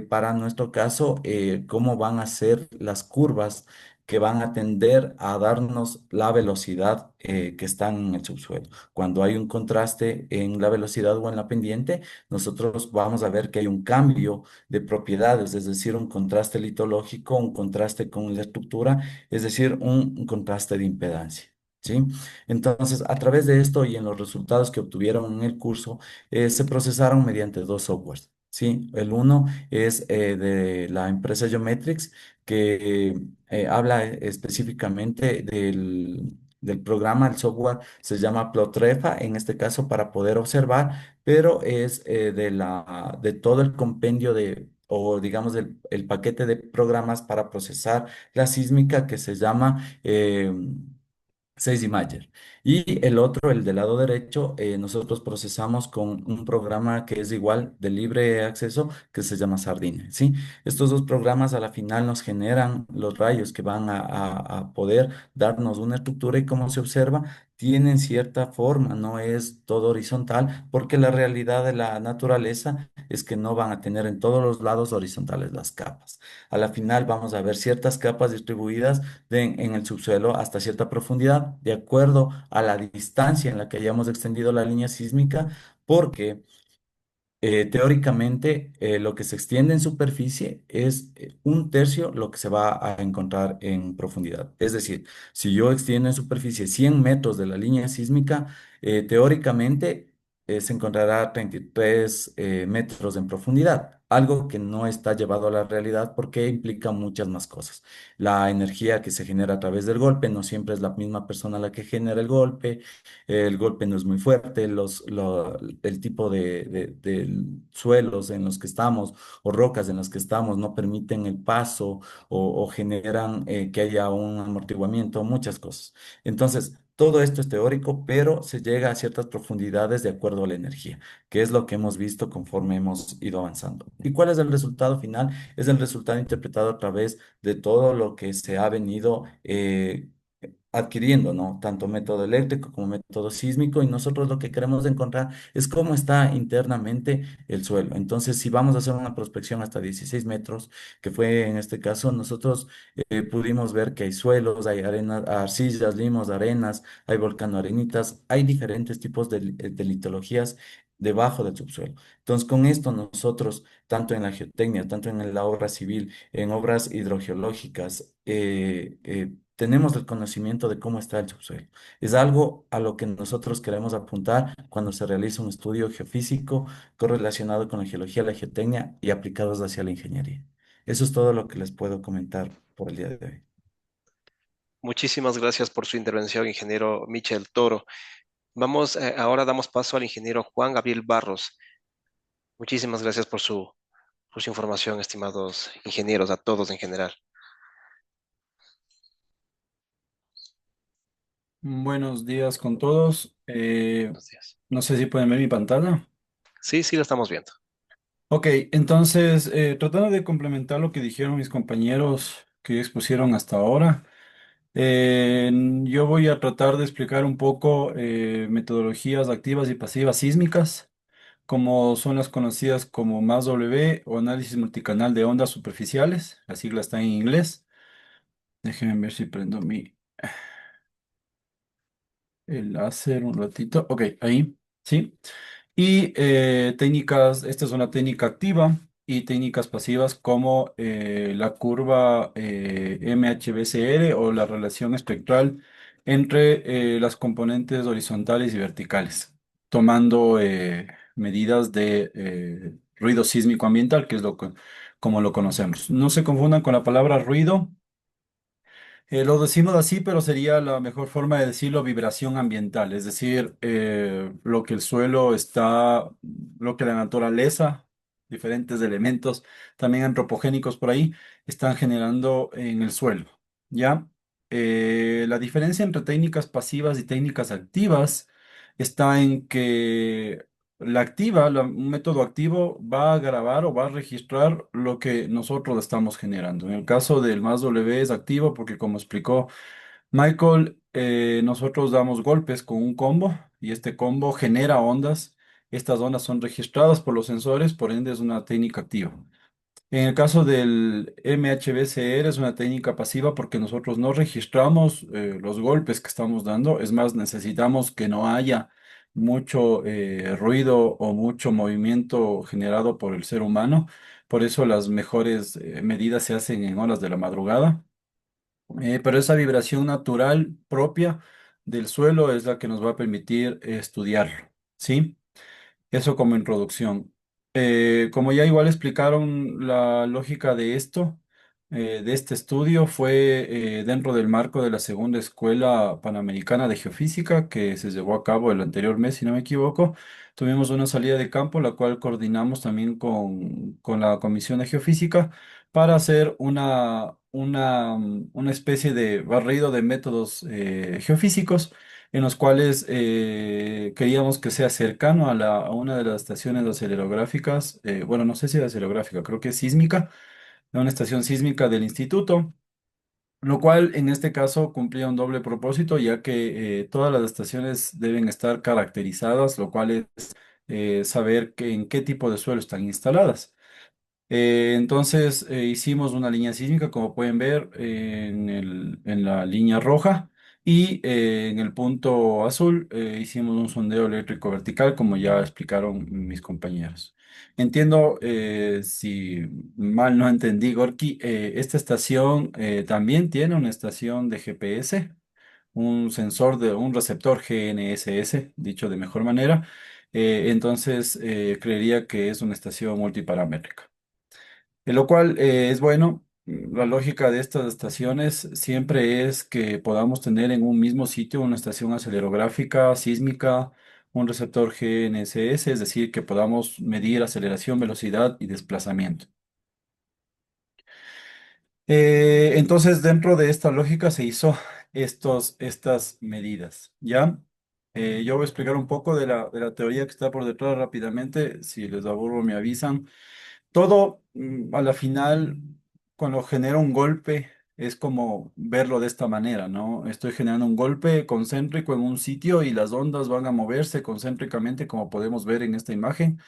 para nuestro caso, cómo van a ser las curvas que van a tender a darnos la velocidad que están en el subsuelo. Cuando hay un contraste en la velocidad o en la pendiente, nosotros vamos a ver que hay un cambio de propiedades, es decir, un contraste litológico, un contraste con la estructura, es decir, un contraste de impedancia. ¿Sí? Entonces, a través de esto y en los resultados que obtuvieron en el curso, se procesaron mediante dos softwares. ¿Sí? El uno es de la empresa Geometrics, que habla específicamente del programa, el software se llama Plotrefa, en este caso para poder observar, pero es de todo el compendio o digamos el paquete de programas para procesar la sísmica que se llama 6 Imager. Y el otro, el del lado derecho, nosotros procesamos con un programa que es igual de libre acceso, que se llama Sardine, ¿sí? Estos dos programas a la final nos generan los rayos que van a poder darnos una estructura y como se observa, tienen cierta forma, no es todo horizontal, porque la realidad de la naturaleza es que no van a tener en todos los lados horizontales las capas. A la final vamos a ver ciertas capas distribuidas en el subsuelo hasta cierta profundidad, de acuerdo a la distancia en la que hayamos extendido la línea sísmica, porque teóricamente, lo que se extiende en superficie es un tercio lo que se va a encontrar en profundidad. Es decir, si yo extiendo en superficie 100 metros de la línea sísmica, teóricamente se encontrará 33 metros en profundidad, algo que no está llevado a la realidad porque implica muchas más cosas. La energía que se genera a través del golpe no siempre es la misma persona la que genera el golpe no es muy fuerte, el tipo de suelos en los que estamos o rocas en las que estamos no permiten el paso o generan que haya un amortiguamiento, muchas cosas. Entonces, todo esto es teórico, pero se llega a ciertas profundidades de acuerdo a la energía, que es lo que hemos visto conforme hemos ido avanzando. ¿Y cuál es el resultado final? Es el resultado interpretado a través de todo lo que se ha venido adquiriendo, ¿no? Tanto método eléctrico como método sísmico, y nosotros lo que queremos encontrar es cómo está internamente el suelo. Entonces, si vamos a hacer una prospección hasta 16 metros, que fue en este caso, nosotros pudimos ver que hay suelos, hay arenas, arcillas, limos, arenas, hay volcanoarenitas, hay diferentes tipos de litologías debajo del subsuelo. Entonces, con esto nosotros, tanto en la geotecnia, tanto en la obra civil, en obras hidrogeológicas, tenemos el conocimiento de cómo está el subsuelo. Es algo a lo que nosotros queremos apuntar cuando se realiza un estudio geofísico correlacionado con la geología, la geotecnia y aplicados hacia la ingeniería. Eso es todo lo que les puedo comentar por el día de hoy. Muchísimas gracias por su intervención, ingeniero Michel Toro. Vamos, ahora damos paso al ingeniero Juan Gabriel Barros. Muchísimas gracias por su información, estimados ingenieros, a todos en general. Buenos días con todos. Buenos días. No sé si pueden ver mi pantalla. Sí, sí, lo estamos viendo. Ok, entonces, tratando de complementar lo que dijeron mis compañeros que expusieron hasta ahora, yo voy a tratar de explicar un poco metodologías activas y pasivas sísmicas, como son las conocidas como MAS-W o análisis multicanal de ondas superficiales. La sigla está en inglés. Déjenme ver si prendo el láser un ratito. Ok, ahí, sí. Y técnicas, esta es una técnica activa y técnicas pasivas como la curva MHBCR o la relación espectral entre las componentes horizontales y verticales, tomando medidas de ruido sísmico ambiental, que es como lo conocemos. No se confundan con la palabra ruido. Lo decimos así, pero sería la mejor forma de decirlo vibración ambiental, es decir, lo que el suelo está, lo que la naturaleza, diferentes elementos, también antropogénicos por ahí, están generando en el suelo, ¿ya? La diferencia entre técnicas pasivas y técnicas activas está en que un método activo va a grabar o va a registrar lo que nosotros estamos generando. En el caso del más W es activo porque como explicó Michael, nosotros damos golpes con un combo y este combo genera ondas. Estas ondas son registradas por los sensores, por ende es una técnica activa. En el caso del MHBCR es una técnica pasiva porque nosotros no registramos los golpes que estamos dando. Es más, necesitamos que no haya mucho ruido o mucho movimiento generado por el ser humano. Por eso las mejores medidas se hacen en horas de la madrugada. Pero esa vibración natural propia del suelo es la que nos va a permitir estudiarlo. ¿Sí? Eso como introducción. Como ya igual explicaron la lógica de esto, de este estudio fue dentro del marco de la segunda Escuela Panamericana de Geofísica que se llevó a cabo el anterior mes, si no me equivoco. Tuvimos una salida de campo, la cual coordinamos también con la Comisión de Geofísica para hacer una especie de barrido de métodos geofísicos en los cuales queríamos que sea cercano a una de las estaciones acelerográficas, bueno, no sé si es acelerográfica, creo que es sísmica, de una estación sísmica del instituto, lo cual en este caso cumplía un doble propósito, ya que todas las estaciones deben estar caracterizadas, lo cual es saber en qué tipo de suelo están instaladas. Entonces hicimos una línea sísmica, como pueden ver en la línea roja, y en el punto azul hicimos un sondeo eléctrico vertical, como ya explicaron mis compañeros. Entiendo, si mal no entendí, Gorky, esta estación también tiene una estación de GPS, un sensor de un receptor GNSS, dicho de mejor manera. Entonces creería que es una estación multiparamétrica. Lo cual es bueno. La lógica de estas estaciones siempre es que podamos tener en un mismo sitio una estación acelerográfica, sísmica, un receptor GNSS, es decir, que podamos medir aceleración, velocidad y desplazamiento. Entonces, dentro de esta lógica se hizo estas medidas, ¿ya? Yo voy a explicar un poco de la teoría que está por detrás rápidamente. Si les aburro, me avisan. Todo a la final, cuando genera un golpe, es como verlo de esta manera, ¿no? Estoy generando un golpe concéntrico en un sitio y las ondas van a moverse concéntricamente, como podemos ver en esta imagen,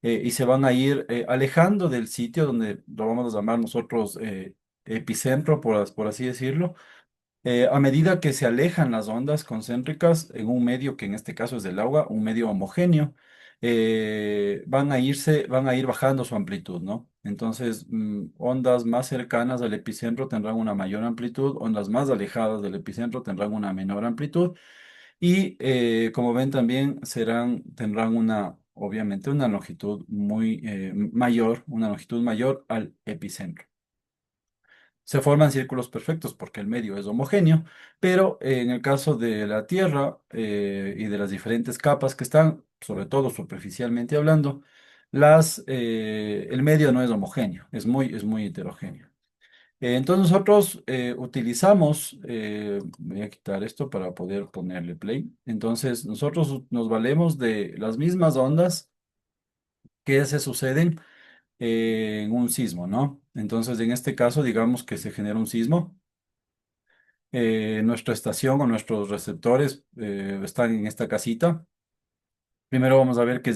y se van a ir alejando del sitio donde lo vamos a llamar nosotros epicentro, por así decirlo. A medida que se alejan las ondas concéntricas en un medio que en este caso es el agua, un medio homogéneo, van a ir bajando su amplitud, ¿no? Entonces, ondas más cercanas al epicentro tendrán una mayor amplitud, ondas más alejadas del epicentro tendrán una menor amplitud y como ven también tendrán obviamente una longitud mayor, una longitud mayor al epicentro. Se forman círculos perfectos porque el medio es homogéneo, pero en el caso de la Tierra y de las diferentes capas que están, sobre todo superficialmente hablando, el medio no es homogéneo, es muy heterogéneo. Entonces nosotros utilizamos, voy a quitar esto para poder ponerle play. Entonces nosotros nos valemos de las mismas ondas que se suceden en un sismo, ¿no? Entonces, en este caso, digamos que se genera un sismo. Nuestra estación o nuestros receptores están en esta casita. Primero vamos a ver que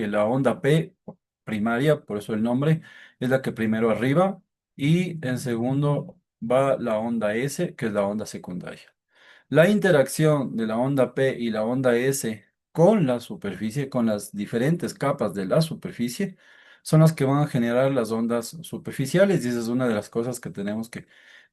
la onda P primaria, por eso el nombre, es la que primero arriba, y en segundo va la onda S, que es la onda secundaria. La interacción de la onda P y la onda S con la superficie, con las diferentes capas de la superficie, son las que van a generar las ondas superficiales y esa es una de las cosas que tenemos que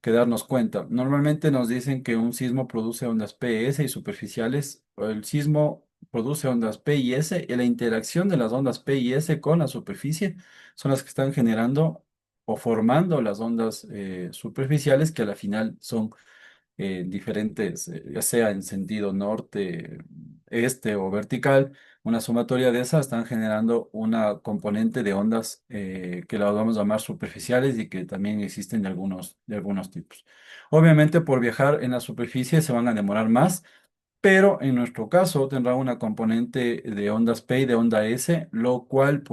darnos cuenta. Normalmente nos dicen que un sismo produce ondas P, S y superficiales. El sismo produce ondas P y S y la interacción de las ondas P y S con la superficie son las que están generando o formando las ondas superficiales que a la final son diferentes, ya sea en sentido norte, este o vertical, una sumatoria de esas están generando una componente de ondas que las vamos a llamar superficiales y que también existen de algunos tipos. Obviamente por viajar en la superficie se van a demorar más, pero en nuestro caso tendrá una componente de ondas P y de onda S, lo cual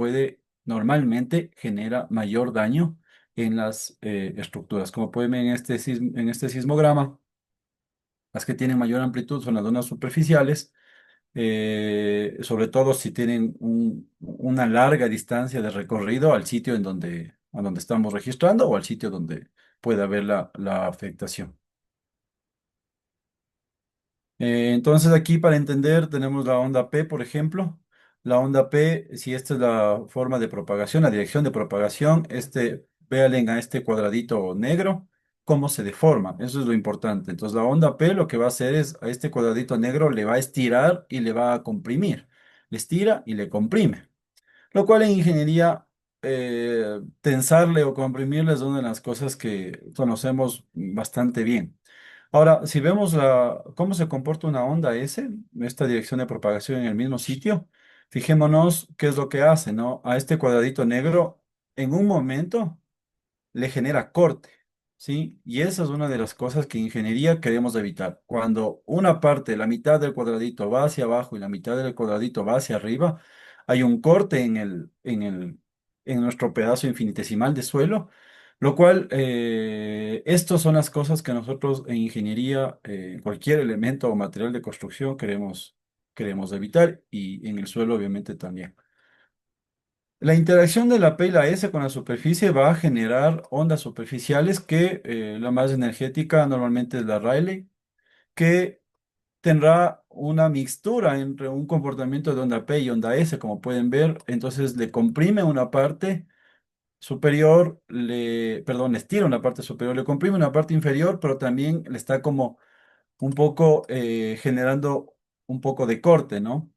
normalmente genera mayor daño en las estructuras. Como pueden ver en este sismograma, las que tienen mayor amplitud son las ondas superficiales, sobre todo si tienen una larga distancia de recorrido al sitio a donde estamos registrando o al sitio donde puede haber la afectación. Entonces aquí para entender tenemos la onda P, por ejemplo. La onda P, si esta es la forma de propagación, la dirección de propagación, véanle a este cuadradito negro cómo se deforma. Eso es lo importante. Entonces la onda P lo que va a hacer es a este cuadradito negro le va a estirar y le va a comprimir. Le estira y le comprime. Lo cual en ingeniería tensarle o comprimirle es una de las cosas que conocemos bastante bien. Ahora, si vemos cómo se comporta una onda S, esta dirección de propagación en el mismo sitio, fijémonos qué es lo que hace, ¿no? A este cuadradito negro, en un momento le genera corte, ¿sí? Y esa es una de las cosas que en ingeniería queremos evitar. Cuando una parte, la mitad del cuadradito va hacia abajo y la mitad del cuadradito va hacia arriba, hay un corte en nuestro pedazo infinitesimal de suelo, lo cual, estas son las cosas que nosotros en ingeniería, cualquier elemento o material de construcción queremos evitar y en el suelo obviamente también. La interacción de la P y la S con la superficie va a generar ondas superficiales que la más energética normalmente es la Rayleigh, que tendrá una mixtura entre un comportamiento de onda P y onda S, como pueden ver. Entonces le comprime una parte superior, perdón, le estira una parte superior, le comprime una parte inferior, pero también le está como un poco generando un poco de corte, ¿no?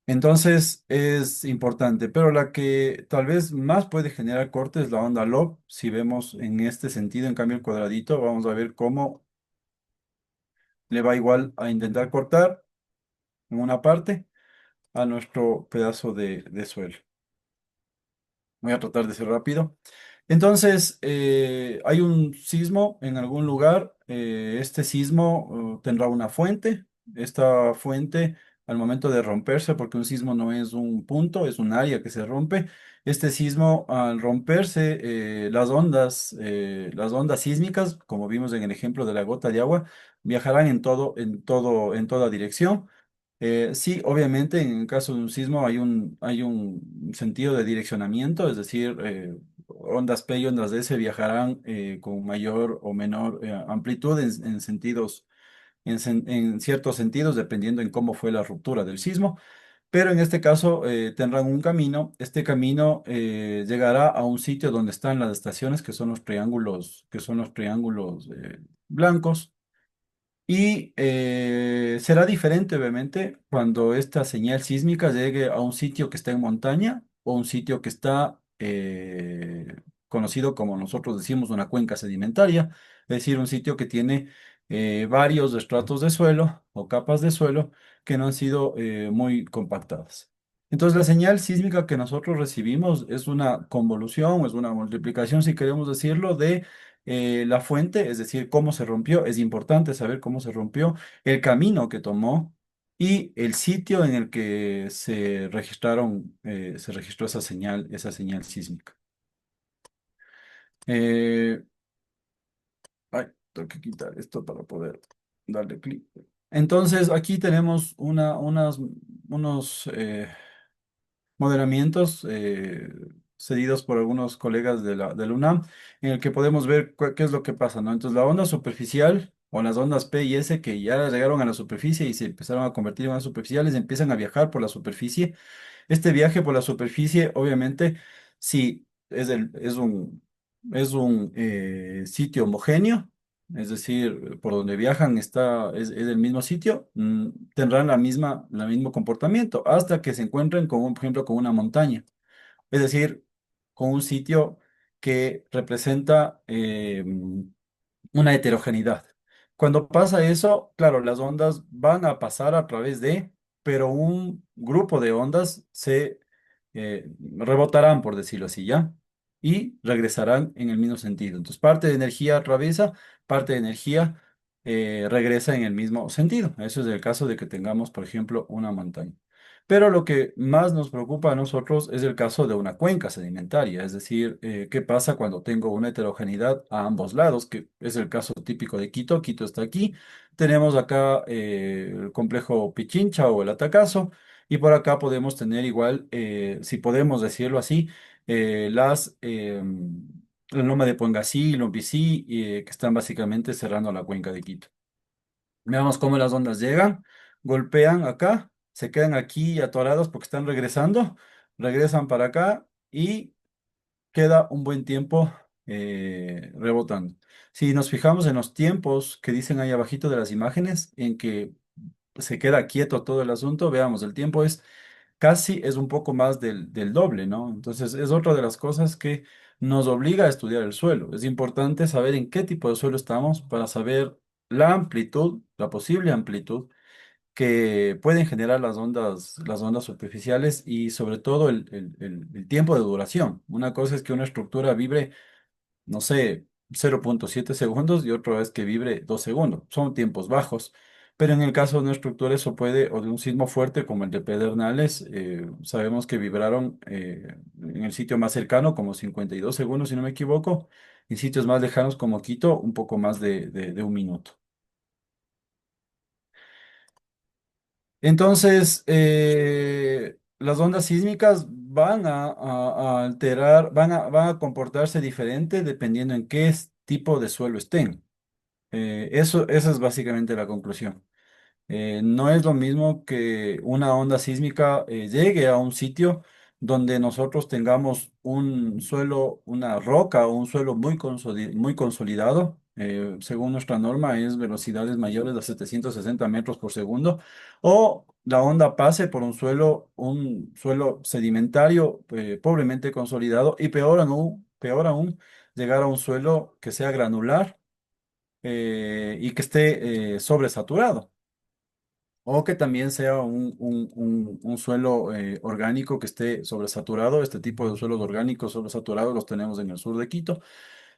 Entonces es importante, pero la que tal vez más puede generar corte es la onda lob. Si vemos en este sentido, en cambio el cuadradito, vamos a ver cómo le va igual a intentar cortar en una parte a nuestro pedazo de suelo. Voy a tratar de ser rápido. Entonces, hay un sismo en algún lugar. Este sismo tendrá una fuente. Esta fuente, al momento de romperse, porque un sismo no es un punto, es un área que se rompe. Este sismo, al romperse, las ondas sísmicas, como vimos en el ejemplo de la gota de agua, viajarán en toda dirección. Sí, obviamente en el caso de un sismo hay un sentido de direccionamiento, es decir, ondas P y ondas S viajarán con mayor o menor amplitud en sentidos, en ciertos sentidos, dependiendo en cómo fue la ruptura del sismo. Pero en este caso tendrán un camino. Este camino llegará a un sitio donde están las estaciones, que son los triángulos blancos. Y será diferente, obviamente, cuando esta señal sísmica llegue a un sitio que está en montaña o un sitio que está conocido como nosotros decimos una cuenca sedimentaria, es decir, un sitio que tiene varios estratos de suelo o capas de suelo que no han sido muy compactadas. Entonces, la señal sísmica que nosotros recibimos es una convolución, es una multiplicación, si queremos decirlo, de la fuente, es decir, cómo se rompió, es importante saber cómo se rompió, el camino que tomó y el sitio en el que se registró esa señal sísmica. Eh, ay, tengo que quitar esto para poder darle clic. Entonces, aquí tenemos unos modelamientos cedidos por algunos colegas de la UNAM, en el que podemos ver qué es lo que pasa, ¿no? Entonces, la onda superficial o las ondas P y S que ya llegaron a la superficie y se empezaron a convertir en ondas superficiales, empiezan a viajar por la superficie. Este viaje por la superficie, obviamente, sí, es un sitio homogéneo, es decir, por donde viajan es el mismo sitio, tendrán el mismo comportamiento hasta que se encuentren con, por ejemplo, con una montaña, es decir, con un sitio que representa una heterogeneidad. Cuando pasa eso, claro, las ondas van a pasar a través pero un grupo de ondas se rebotarán, por decirlo así, ¿ya? Y regresarán en el mismo sentido. Entonces, parte de energía atraviesa, parte de energía regresa en el mismo sentido. Eso es el caso de que tengamos, por ejemplo, una montaña. Pero lo que más nos preocupa a nosotros es el caso de una cuenca sedimentaria, es decir, qué pasa cuando tengo una heterogeneidad a ambos lados, que es el caso típico de Quito. Quito está aquí. Tenemos acá el complejo Pichincha o el Atacazo, y por acá podemos tener igual, si podemos decirlo así, la loma de Pongasí y Lompicí, que están básicamente cerrando la cuenca de Quito. Veamos cómo las ondas llegan, golpean acá, se quedan aquí atoradas porque están regresando, regresan para acá y queda un buen tiempo rebotando. Si nos fijamos en los tiempos que dicen ahí abajito de las imágenes, en que se queda quieto todo el asunto, veamos, el tiempo es casi es un poco más del doble, ¿no? Entonces es otra de las cosas que nos obliga a estudiar el suelo. Es importante saber en qué tipo de suelo estamos para saber la amplitud, la posible amplitud que pueden generar las ondas superficiales y sobre todo el tiempo de duración. Una cosa es que una estructura vibre, no sé, 0,7 segundos y otra es que vibre 2 segundos. Son tiempos bajos. Pero en el caso de una estructura eso puede, o de un sismo fuerte como el de Pedernales, sabemos que vibraron en el sitio más cercano como 52 segundos, si no me equivoco, en sitios más lejanos como Quito, un poco más de un minuto. Entonces, las ondas sísmicas van a alterar, van a comportarse diferente dependiendo en qué tipo de suelo estén. Esa es básicamente la conclusión. No es lo mismo que una onda sísmica llegue a un sitio donde nosotros tengamos un suelo, una roca o un suelo muy consolidado. Según nuestra norma, es velocidades mayores de 760 metros por segundo. O la onda pase por un suelo sedimentario pobremente consolidado. Y peor aún, llegar a un suelo que sea granular y que esté sobresaturado o que también sea un suelo orgánico que esté sobresaturado. Este tipo de suelos orgánicos sobresaturados los tenemos en el sur de Quito.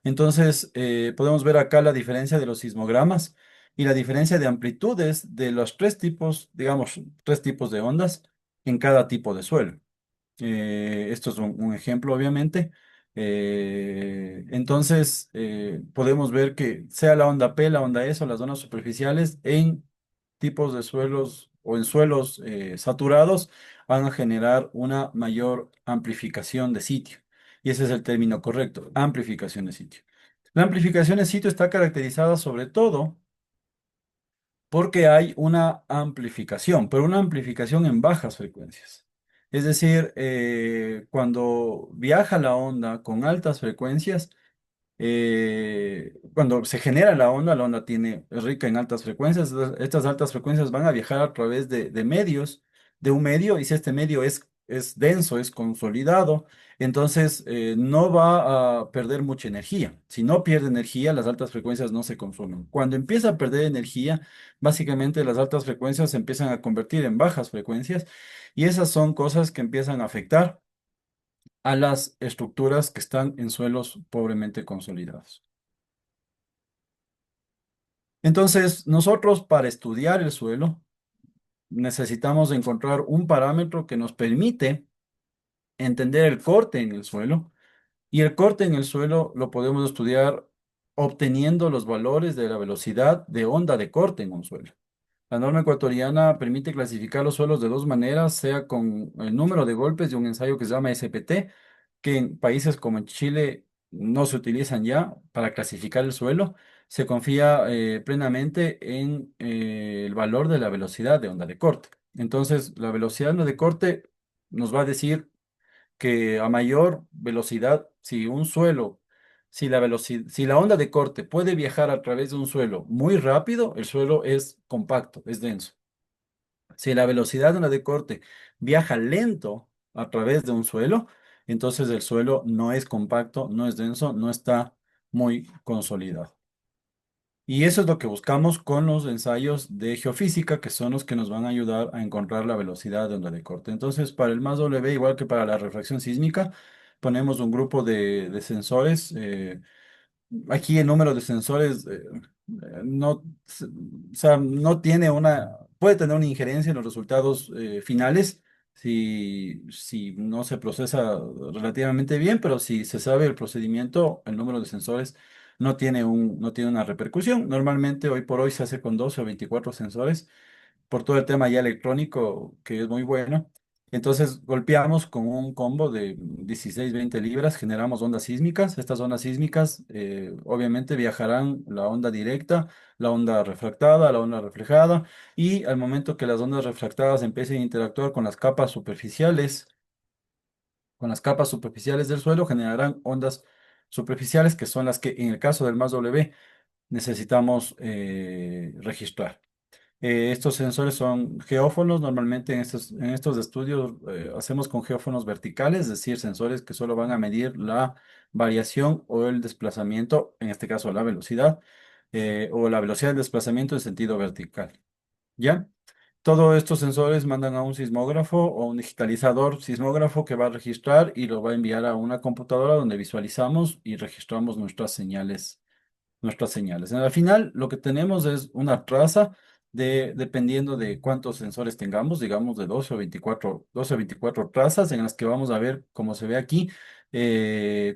Entonces, podemos ver acá la diferencia de los sismogramas y la diferencia de amplitudes de los tres tipos, digamos, tres tipos de ondas en cada tipo de suelo. Esto es un ejemplo, obviamente. Entonces, podemos ver que sea la onda P, la onda S o las zonas superficiales en tipos de suelos o en suelos saturados van a generar una mayor amplificación de sitio. Y ese es el término correcto, amplificación de sitio. La amplificación de sitio está caracterizada sobre todo porque hay una amplificación, pero una amplificación en bajas frecuencias. Es decir, cuando viaja la onda con altas frecuencias, cuando se genera la onda es rica en altas frecuencias. Estas altas frecuencias van a viajar a través de medios, de un medio, y si este medio es denso, es consolidado, entonces no va a perder mucha energía. Si no pierde energía, las altas frecuencias no se consumen. Cuando empieza a perder energía, básicamente las altas frecuencias se empiezan a convertir en bajas frecuencias, y esas son cosas que empiezan a afectar a las estructuras que están en suelos pobremente consolidados. Entonces, nosotros para estudiar el suelo necesitamos encontrar un parámetro que nos permite entender el corte en el suelo, y el corte en el suelo lo podemos estudiar obteniendo los valores de la velocidad de onda de corte en un suelo. La norma ecuatoriana permite clasificar los suelos de dos maneras, sea con el número de golpes de un ensayo que se llama SPT, que en países como en Chile no se utilizan ya para clasificar el suelo. Se confía plenamente en el valor de la velocidad de onda de corte. Entonces, la velocidad de onda de corte nos va a decir que a mayor velocidad, si la onda de corte puede viajar a través de un suelo muy rápido, el suelo es compacto, es denso. Si la velocidad de onda de corte viaja lento a través de un suelo, entonces el suelo no es compacto, no es denso, no está muy consolidado. Y eso es lo que buscamos con los ensayos de geofísica, que son los que nos van a ayudar a encontrar la velocidad de onda de corte. Entonces, para el más W, igual que para la refracción sísmica, ponemos un grupo de sensores. Aquí el número de sensores no, o sea, no tiene puede tener una injerencia en los resultados finales si no se procesa relativamente bien, pero si se sabe el procedimiento, el número de sensores no tiene una repercusión. Normalmente hoy por hoy se hace con 12 o 24 sensores por todo el tema ya electrónico, que es muy bueno. Entonces golpeamos con un combo de 16, 20 libras, generamos ondas sísmicas. Estas ondas sísmicas obviamente viajarán la onda directa, la onda refractada, la onda reflejada, y al momento que las ondas refractadas empiecen a interactuar con las capas superficiales del suelo, generarán ondas superficiales, que son las que en el caso del más W necesitamos registrar. Estos sensores son geófonos. Normalmente en estos estudios hacemos con geófonos verticales, es decir, sensores que solo van a medir la variación o el desplazamiento, en este caso la velocidad, o la velocidad del desplazamiento en sentido vertical. ¿Ya? Todos estos sensores mandan a un sismógrafo o un digitalizador sismógrafo que va a registrar y lo va a enviar a una computadora donde visualizamos y registramos nuestras señales. Al final, lo que tenemos es una traza dependiendo de cuántos sensores tengamos, digamos de 12 o 24 trazas en las que vamos a ver, como se ve aquí,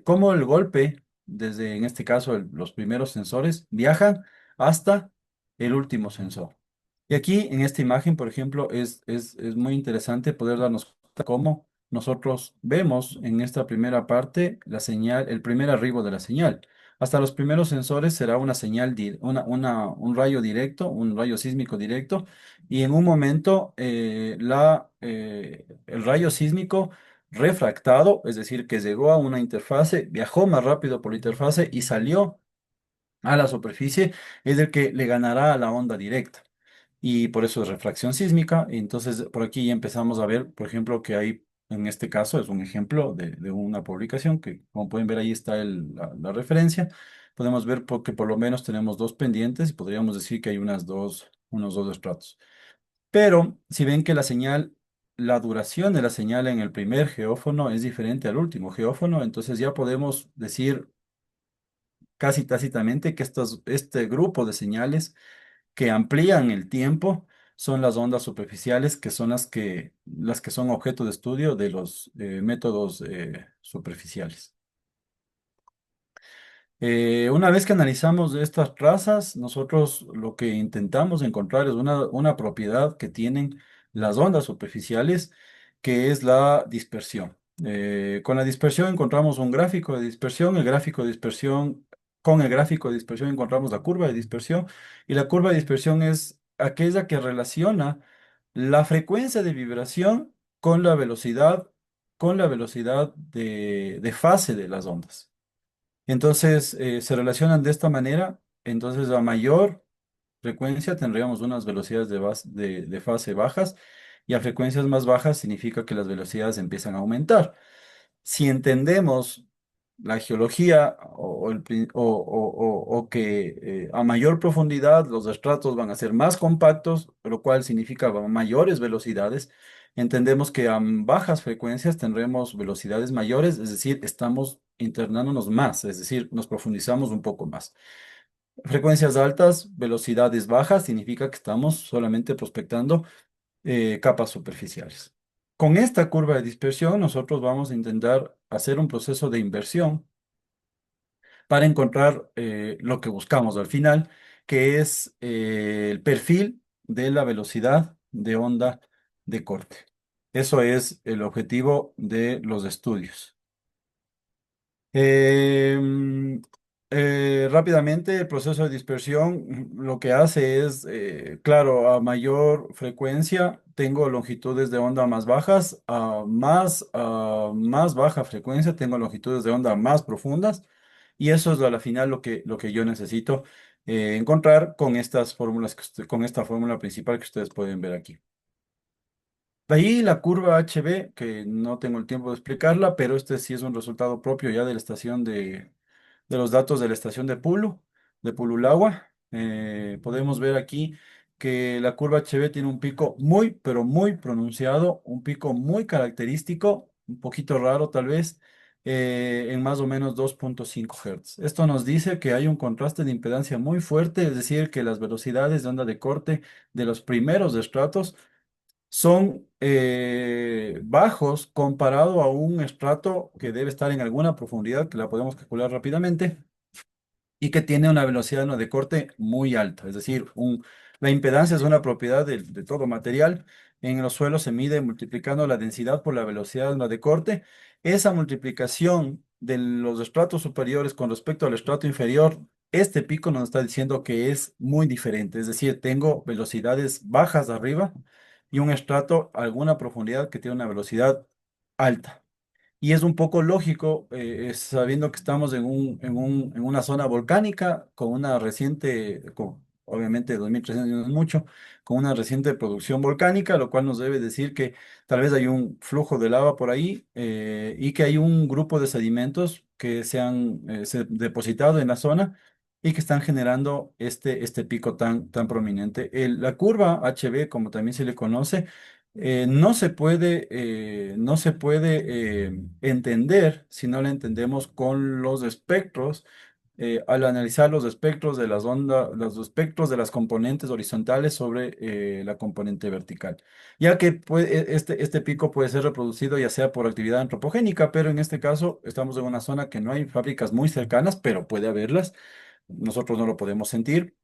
cómo el golpe, desde en este caso los primeros sensores, viajan hasta el último sensor. Y aquí en esta imagen, por ejemplo, es muy interesante poder darnos cuenta cómo nosotros vemos en esta primera parte la señal, el primer arribo de la señal. Hasta los primeros sensores será una señal, un rayo directo, un rayo sísmico directo, y en un momento el rayo sísmico refractado, es decir, que llegó a una interfase, viajó más rápido por la interfase y salió a la superficie, es el que le ganará a la onda directa. Y por eso es refracción sísmica. Y entonces, por aquí ya empezamos a ver, por ejemplo, que hay, en este caso, es un ejemplo de una publicación que, como pueden ver, ahí está la referencia. Podemos ver que por lo menos tenemos dos pendientes y podríamos decir que hay unos dos estratos. Pero si ven que la duración de la señal en el primer geófono es diferente al último geófono, entonces ya podemos decir casi tácitamente que este grupo de señales que amplían el tiempo son las ondas superficiales, que son las que son objeto de estudio de los métodos superficiales. Una vez que analizamos estas trazas, nosotros lo que intentamos encontrar es una propiedad que tienen las ondas superficiales, que es la dispersión. Con la dispersión encontramos un gráfico de dispersión, con el gráfico de dispersión encontramos la curva de dispersión, y la curva de dispersión es aquella que relaciona la frecuencia de vibración con la velocidad de fase de las ondas. Entonces, se relacionan de esta manera. Entonces, a mayor frecuencia tendríamos unas velocidades de fase bajas, y a frecuencias más bajas significa que las velocidades empiezan a aumentar. Si entendemos la geología o que a mayor profundidad los estratos van a ser más compactos, lo cual significa mayores velocidades, entendemos que a bajas frecuencias tendremos velocidades mayores, es decir, estamos internándonos más, es decir, nos profundizamos un poco más. Frecuencias altas, velocidades bajas, significa que estamos solamente prospectando capas superficiales. Con esta curva de dispersión, nosotros vamos a intentar hacer un proceso de inversión para encontrar lo que buscamos al final, que es el perfil de la velocidad de onda de corte. Eso es el objetivo de los estudios. Em, Rápidamente, el proceso de dispersión lo que hace es, claro, a mayor frecuencia tengo longitudes de onda más bajas, a más baja frecuencia tengo longitudes de onda más profundas, y eso es a la final lo que yo necesito encontrar con estas fórmulas con esta fórmula principal que ustedes pueden ver aquí. De ahí la curva HB, que no tengo el tiempo de explicarla, pero este sí es un resultado propio ya de la estación de los datos de la estación de Pululagua. Podemos ver aquí que la curva HB tiene un pico muy, pero muy pronunciado, un pico muy característico, un poquito raro tal vez, en más o menos 2.5 Hz. Esto nos dice que hay un contraste de impedancia muy fuerte, es decir, que las velocidades de onda de corte de los primeros estratos son bajos comparado a un estrato que debe estar en alguna profundidad, que la podemos calcular rápidamente, y que tiene una velocidad no de corte muy alta. Es decir, la impedancia es una propiedad de todo material. En los suelos se mide multiplicando la densidad por la velocidad no de corte. Esa multiplicación de los estratos superiores con respecto al estrato inferior, este pico nos está diciendo que es muy diferente. Es decir, tengo velocidades bajas arriba y un estrato a alguna profundidad que tiene una velocidad alta. Y es un poco lógico, sabiendo que estamos en una zona volcánica con una reciente, obviamente 2.300 no es mucho, con una reciente producción volcánica, lo cual nos debe decir que tal vez hay un flujo de lava por ahí y que hay un grupo de sedimentos que se depositado en la zona y que están generando este pico tan prominente. La curva HB, como también se le conoce, no se puede entender si no la entendemos con los espectros. Al analizar los espectros de las ondas, los espectros de las componentes horizontales sobre la componente vertical, ya que este pico puede ser reproducido ya sea por actividad antropogénica, pero en este caso estamos en una zona que no hay fábricas muy cercanas, pero puede haberlas. Nosotros no lo podemos sentir.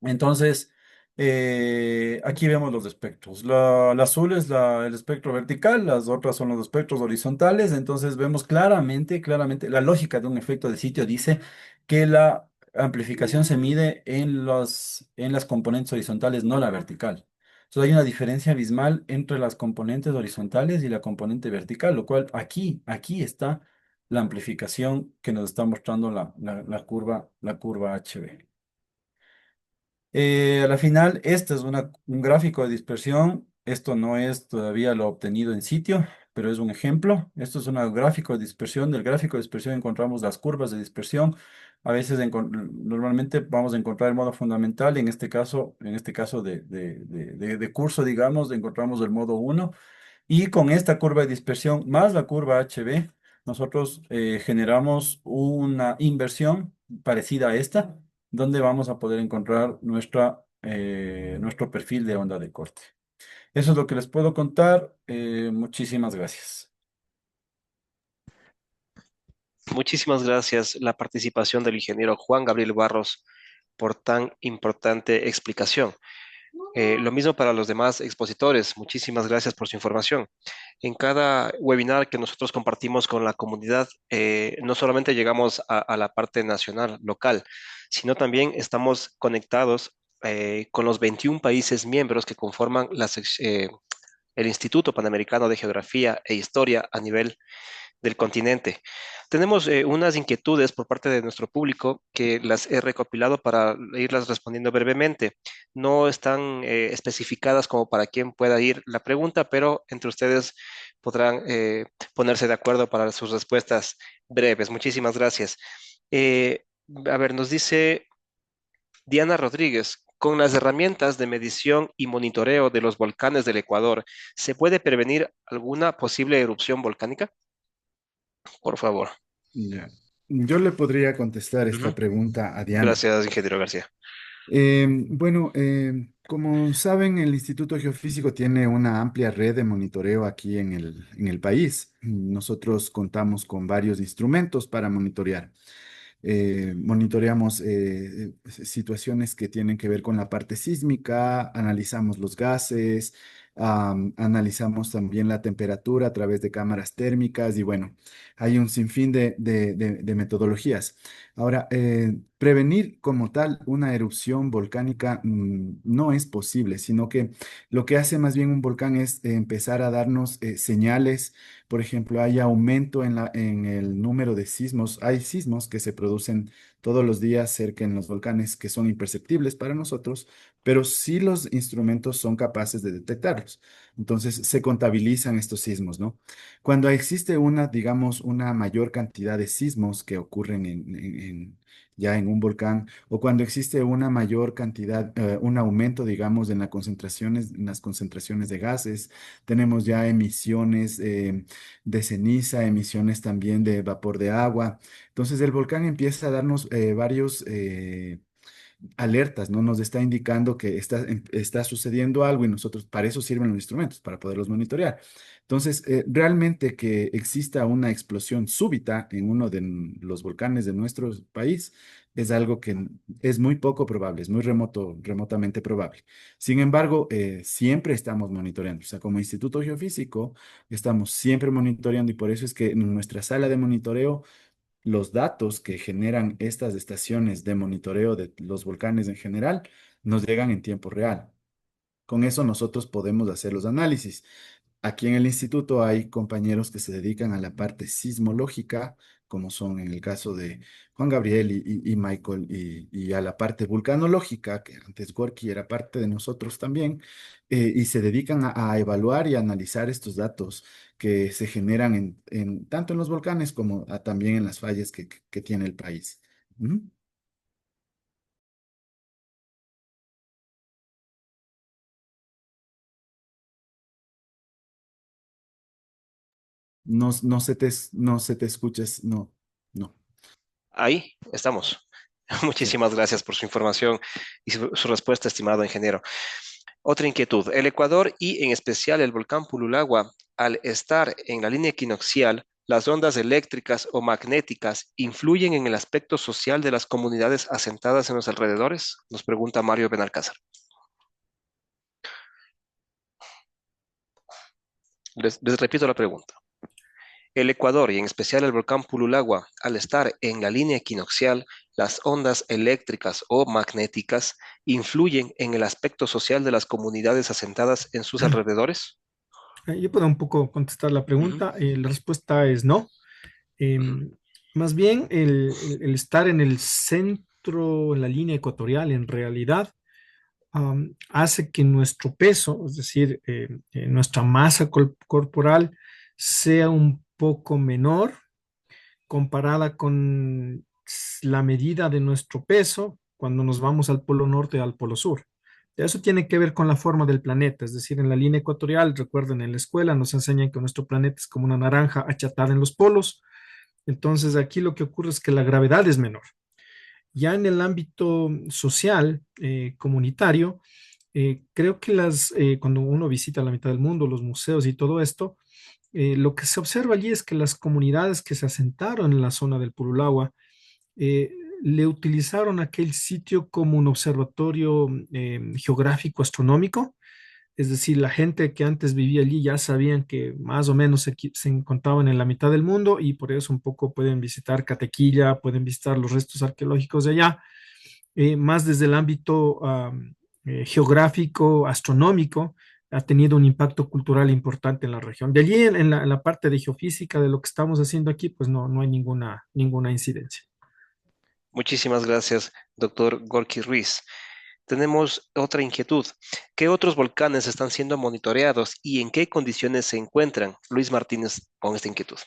Entonces, aquí vemos los espectros. La azul es el espectro vertical, las otras son los espectros horizontales. Entonces, vemos claramente, la lógica de un efecto de sitio dice que la amplificación se mide en las componentes horizontales, no la vertical. Entonces, hay una diferencia abismal entre las componentes horizontales y la componente vertical, lo cual aquí está la amplificación que nos está mostrando la curva HB. A la final, este es un gráfico de dispersión. Esto no es todavía lo obtenido en sitio, pero es un ejemplo. Esto es un gráfico de dispersión. Del gráfico de dispersión encontramos las curvas de dispersión. A veces, normalmente vamos a encontrar el modo fundamental. En este caso de curso, digamos, encontramos el modo uno. Y con esta curva de dispersión más la curva HB, nosotros generamos una inversión parecida a esta, donde vamos a poder encontrar nuestro perfil de onda de corte. Eso es lo que les puedo contar. Muchísimas gracias. Muchísimas gracias la participación del ingeniero Juan Gabriel Barros por tan importante explicación. Lo mismo para los demás expositores. Muchísimas gracias por su información. En cada webinar que nosotros compartimos con la comunidad, no solamente llegamos a la parte nacional, local, sino también estamos conectados con los 21 países miembros que conforman el Instituto Panamericano de Geografía e Historia a nivel del continente. Tenemos unas inquietudes por parte de nuestro público que las he recopilado para irlas respondiendo brevemente. No están especificadas como para quién pueda ir la pregunta, pero entre ustedes podrán ponerse de acuerdo para sus respuestas breves. Muchísimas gracias. Eh, a ver, nos dice Diana Rodríguez, con las herramientas de medición y monitoreo de los volcanes del Ecuador, ¿se puede prevenir alguna posible erupción volcánica? Por favor. Ya. Yo le podría contestar esta Ujú. pregunta a Diana. Gracias, ingeniero García. Bueno, como saben, el Instituto Geofísico tiene una amplia red de monitoreo aquí en el país. Nosotros contamos con varios instrumentos para monitorear. Monitoreamos situaciones que tienen que ver con la parte sísmica, analizamos los gases, analizamos también la temperatura a través de cámaras térmicas y bueno, hay un sinfín de metodologías. Ahora, prevenir como tal una erupción volcánica no es posible, sino que lo que hace más bien un volcán es empezar a darnos señales. Por ejemplo, hay aumento en el número de sismos. Hay sismos que se producen todos los días cerca en los volcanes que son imperceptibles para nosotros, pero sí los instrumentos son capaces de detectarlos. Entonces, se contabilizan estos sismos, ¿no? Cuando existe digamos, una mayor cantidad de sismos que ocurren ya en un volcán, o cuando existe una mayor cantidad, un aumento, digamos, en las concentraciones de gases, tenemos ya emisiones de ceniza, emisiones también de vapor de agua. Entonces el volcán empieza a darnos varios alertas, ¿no? Nos está indicando que está sucediendo algo y nosotros, para eso sirven los instrumentos, para poderlos monitorear. Entonces, realmente que exista una explosión súbita en uno de los volcanes de nuestro país es algo que es muy poco probable, es muy remotamente probable. Sin embargo, siempre estamos monitoreando. O sea, como Instituto Geofísico, estamos siempre monitoreando y por eso es que en nuestra sala de monitoreo los datos que generan estas estaciones de monitoreo de los volcanes en general nos llegan en tiempo real. Con eso nosotros podemos hacer los análisis. Aquí en el instituto hay compañeros que se dedican a la parte sismológica, como son en el caso de Juan Gabriel y Michael, y a la parte vulcanológica, que antes Gorky era parte de nosotros también, y se dedican a evaluar y a analizar estos datos que se generan tanto en los volcanes como también en las fallas que tiene el país. Ujú. No se te escuches, no, no, Ahí estamos. sí. Muchísimas gracias por su información y su respuesta, estimado ingeniero. Otra inquietud. El Ecuador y en especial el volcán Pululagua, al estar en la línea equinoccial, las ondas eléctricas o magnéticas influyen en el aspecto social de las comunidades asentadas en los alrededores? Nos pregunta Mario Benalcázar. Les repito la pregunta. El Ecuador y en especial el volcán Pululagua, al estar en la línea equinoccial, las ondas eléctricas o magnéticas influyen en el aspecto social de las comunidades asentadas en sus alrededores. Yo puedo un poco contestar la Ujú, pregunta. La respuesta es no. ujú. Más bien, el estar en el centro, en la línea ecuatorial, en realidad, hace que nuestro peso, es decir, nuestra masa corporal, sea un poco menor comparada con la medida de nuestro peso cuando nos vamos al polo norte y al polo sur. Eso tiene que ver con la forma del planeta, es decir, en la línea ecuatorial, recuerden, en la escuela nos enseñan que nuestro planeta es como una naranja achatada en los polos. Entonces aquí lo que ocurre es que la gravedad es menor. Ya en el ámbito social, comunitario, creo que cuando uno visita la mitad del mundo, los museos y todo esto, lo que se observa allí es que las comunidades que se asentaron en la zona del Purulagua eh, le utilizaron aquel sitio como un observatorio geográfico astronómico. Es decir, la gente que antes vivía allí ya sabían que más o menos se encontraban en la mitad del mundo y por eso un poco pueden visitar Catequilla, pueden visitar los restos arqueológicos de allá, más desde el ámbito geográfico, astronómico, ha tenido un impacto cultural importante en la región. De allí, en la parte de geofísica de lo que estamos haciendo aquí, pues no hay ninguna incidencia. Muchísimas gracias, doctor Gorky Ruiz. Tenemos otra inquietud. ¿Qué otros volcanes están siendo monitoreados y en qué condiciones se encuentran? Luis Martínez con esta inquietud.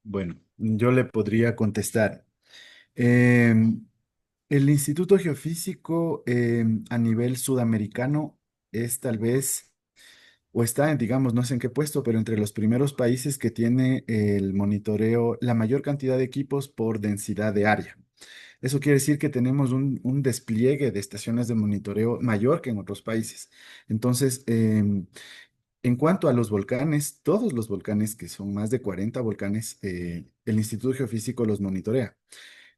Bueno, yo le podría contestar. Em, el Instituto Geofísico a nivel sudamericano es tal vez, o está en, digamos, no sé en qué puesto, pero entre los primeros países que tiene el monitoreo, la mayor cantidad de equipos por densidad de área. Eso quiere decir que tenemos un despliegue de estaciones de monitoreo mayor que en otros países. Entonces, en cuanto a los volcanes, todos los volcanes, que son más de 40 volcanes, el Instituto Geofísico los monitorea.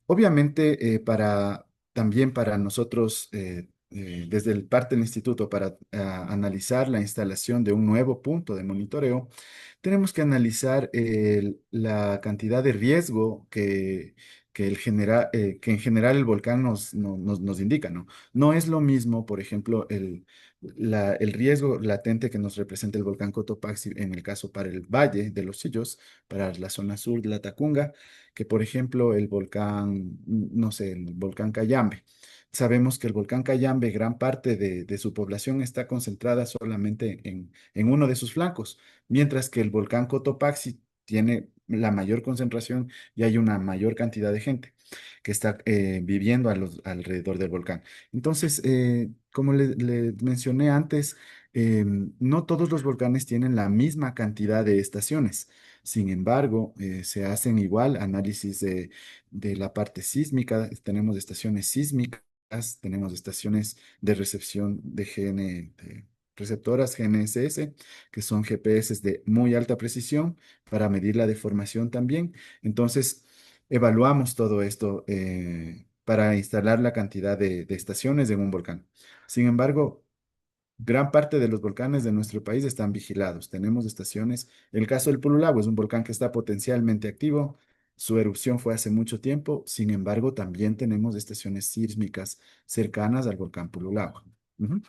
Obviamente, también para nosotros, desde el parte del instituto, para analizar la instalación de un nuevo punto de monitoreo, tenemos que analizar la cantidad de riesgo que en general el volcán nos indica, ¿no? No es lo mismo, por ejemplo, el riesgo latente que nos representa el volcán Cotopaxi en el caso para el Valle de los Sillos, para la zona sur de la Tacunga, que por ejemplo el volcán, no sé, el volcán Cayambe. Sabemos que el volcán Cayambe, gran parte de su población está concentrada solamente en uno de sus flancos, mientras que el volcán Cotopaxi tiene la mayor concentración y hay una mayor cantidad de gente que está viviendo alrededor del volcán. Entonces, como le mencioné antes, no todos los volcanes tienen la misma cantidad de estaciones. Sin embargo, se hacen igual análisis de la parte sísmica. Tenemos estaciones sísmicas, tenemos estaciones de recepción de receptoras GNSS, que son GPS de muy alta precisión para medir la deformación también. Entonces, evaluamos todo esto para instalar la cantidad de estaciones en un volcán. Sin embargo, gran parte de los volcanes de nuestro país están vigilados. Tenemos estaciones. El caso del Pululagua es un volcán que está potencialmente activo. Su erupción fue hace mucho tiempo. Sin embargo, también tenemos estaciones sísmicas cercanas al volcán Pululagua. Ujú.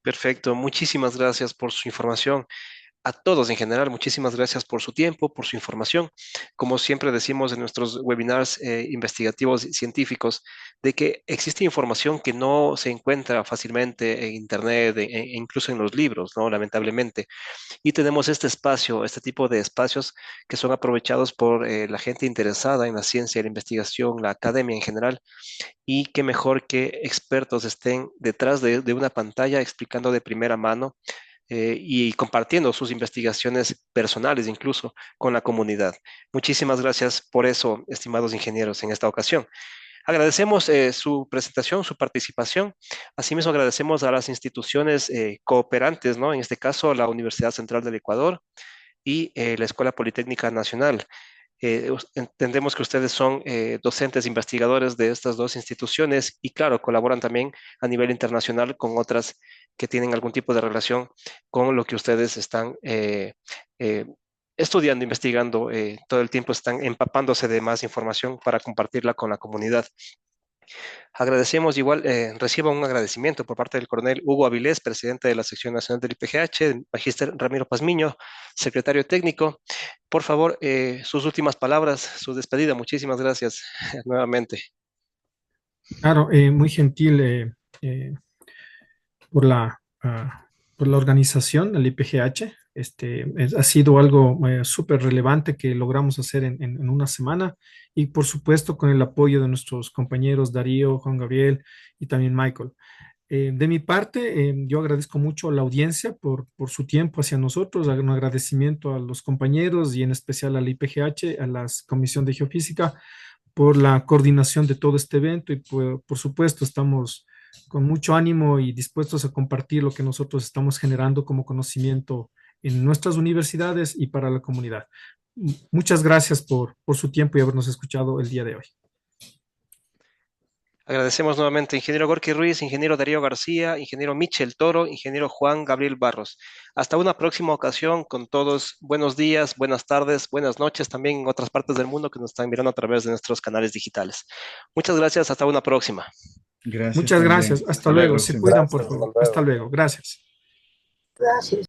Perfecto, muchísimas gracias por su información. A todos en general, muchísimas gracias por su tiempo, por su información. Como siempre decimos en nuestros webinars investigativos y científicos, de que existe información que no se encuentra fácilmente en Internet e incluso en los libros, ¿no? Lamentablemente. Y tenemos este espacio, este tipo de espacios que son aprovechados por la gente interesada en la ciencia, la investigación, la academia en general, y qué mejor que expertos estén detrás de una pantalla explicando de primera mano y compartiendo sus investigaciones personales incluso con la comunidad. Muchísimas gracias por eso, estimados ingenieros, en esta ocasión. Agradecemos su presentación, su participación. Asimismo, agradecemos a las instituciones cooperantes, ¿no? En este caso, la Universidad Central del Ecuador y la Escuela Politécnica Nacional. Entendemos que ustedes son docentes investigadores de estas dos instituciones y, claro, colaboran también a nivel internacional con otras que tienen algún tipo de relación con lo que ustedes están eh, estudiando, investigando. Todo el tiempo están empapándose de más información para compartirla con la comunidad. Agradecemos igual, reciba un agradecimiento por parte del coronel Hugo Avilés, presidente de la sección nacional del IPGH, magíster Ramiro Pazmiño, secretario técnico. Por favor, sus últimas palabras, su despedida. Muchísimas gracias nuevamente. Claro, muy gentil eh, por por la organización, el IPGH. Ha sido algo súper relevante que logramos hacer en una semana y por supuesto con el apoyo de nuestros compañeros Darío, Juan Gabriel y también Michael. De mi parte, yo agradezco mucho a la audiencia por su tiempo hacia nosotros, un agradecimiento a los compañeros y en especial al IPGH, a la Comisión de Geofísica, por la coordinación de todo este evento y por supuesto estamos con mucho ánimo y dispuestos a compartir lo que nosotros estamos generando como conocimiento en nuestras universidades y para la comunidad. Muchas gracias por su tiempo y habernos escuchado el día de hoy. Agradecemos nuevamente ingeniero Gorky Ruiz, ingeniero Darío García, ingeniero Michel Toro, ingeniero Juan Gabriel Barros. Hasta una próxima ocasión con todos. Buenos días, buenas tardes, buenas noches también en otras partes del mundo que nos están mirando a través de nuestros canales digitales. Muchas gracias, hasta una próxima. Gracias Muchas también. gracias. Hasta Hasta la luego. Se próxima. cuidan, por favor. Hasta luego. Gracias. Gracias.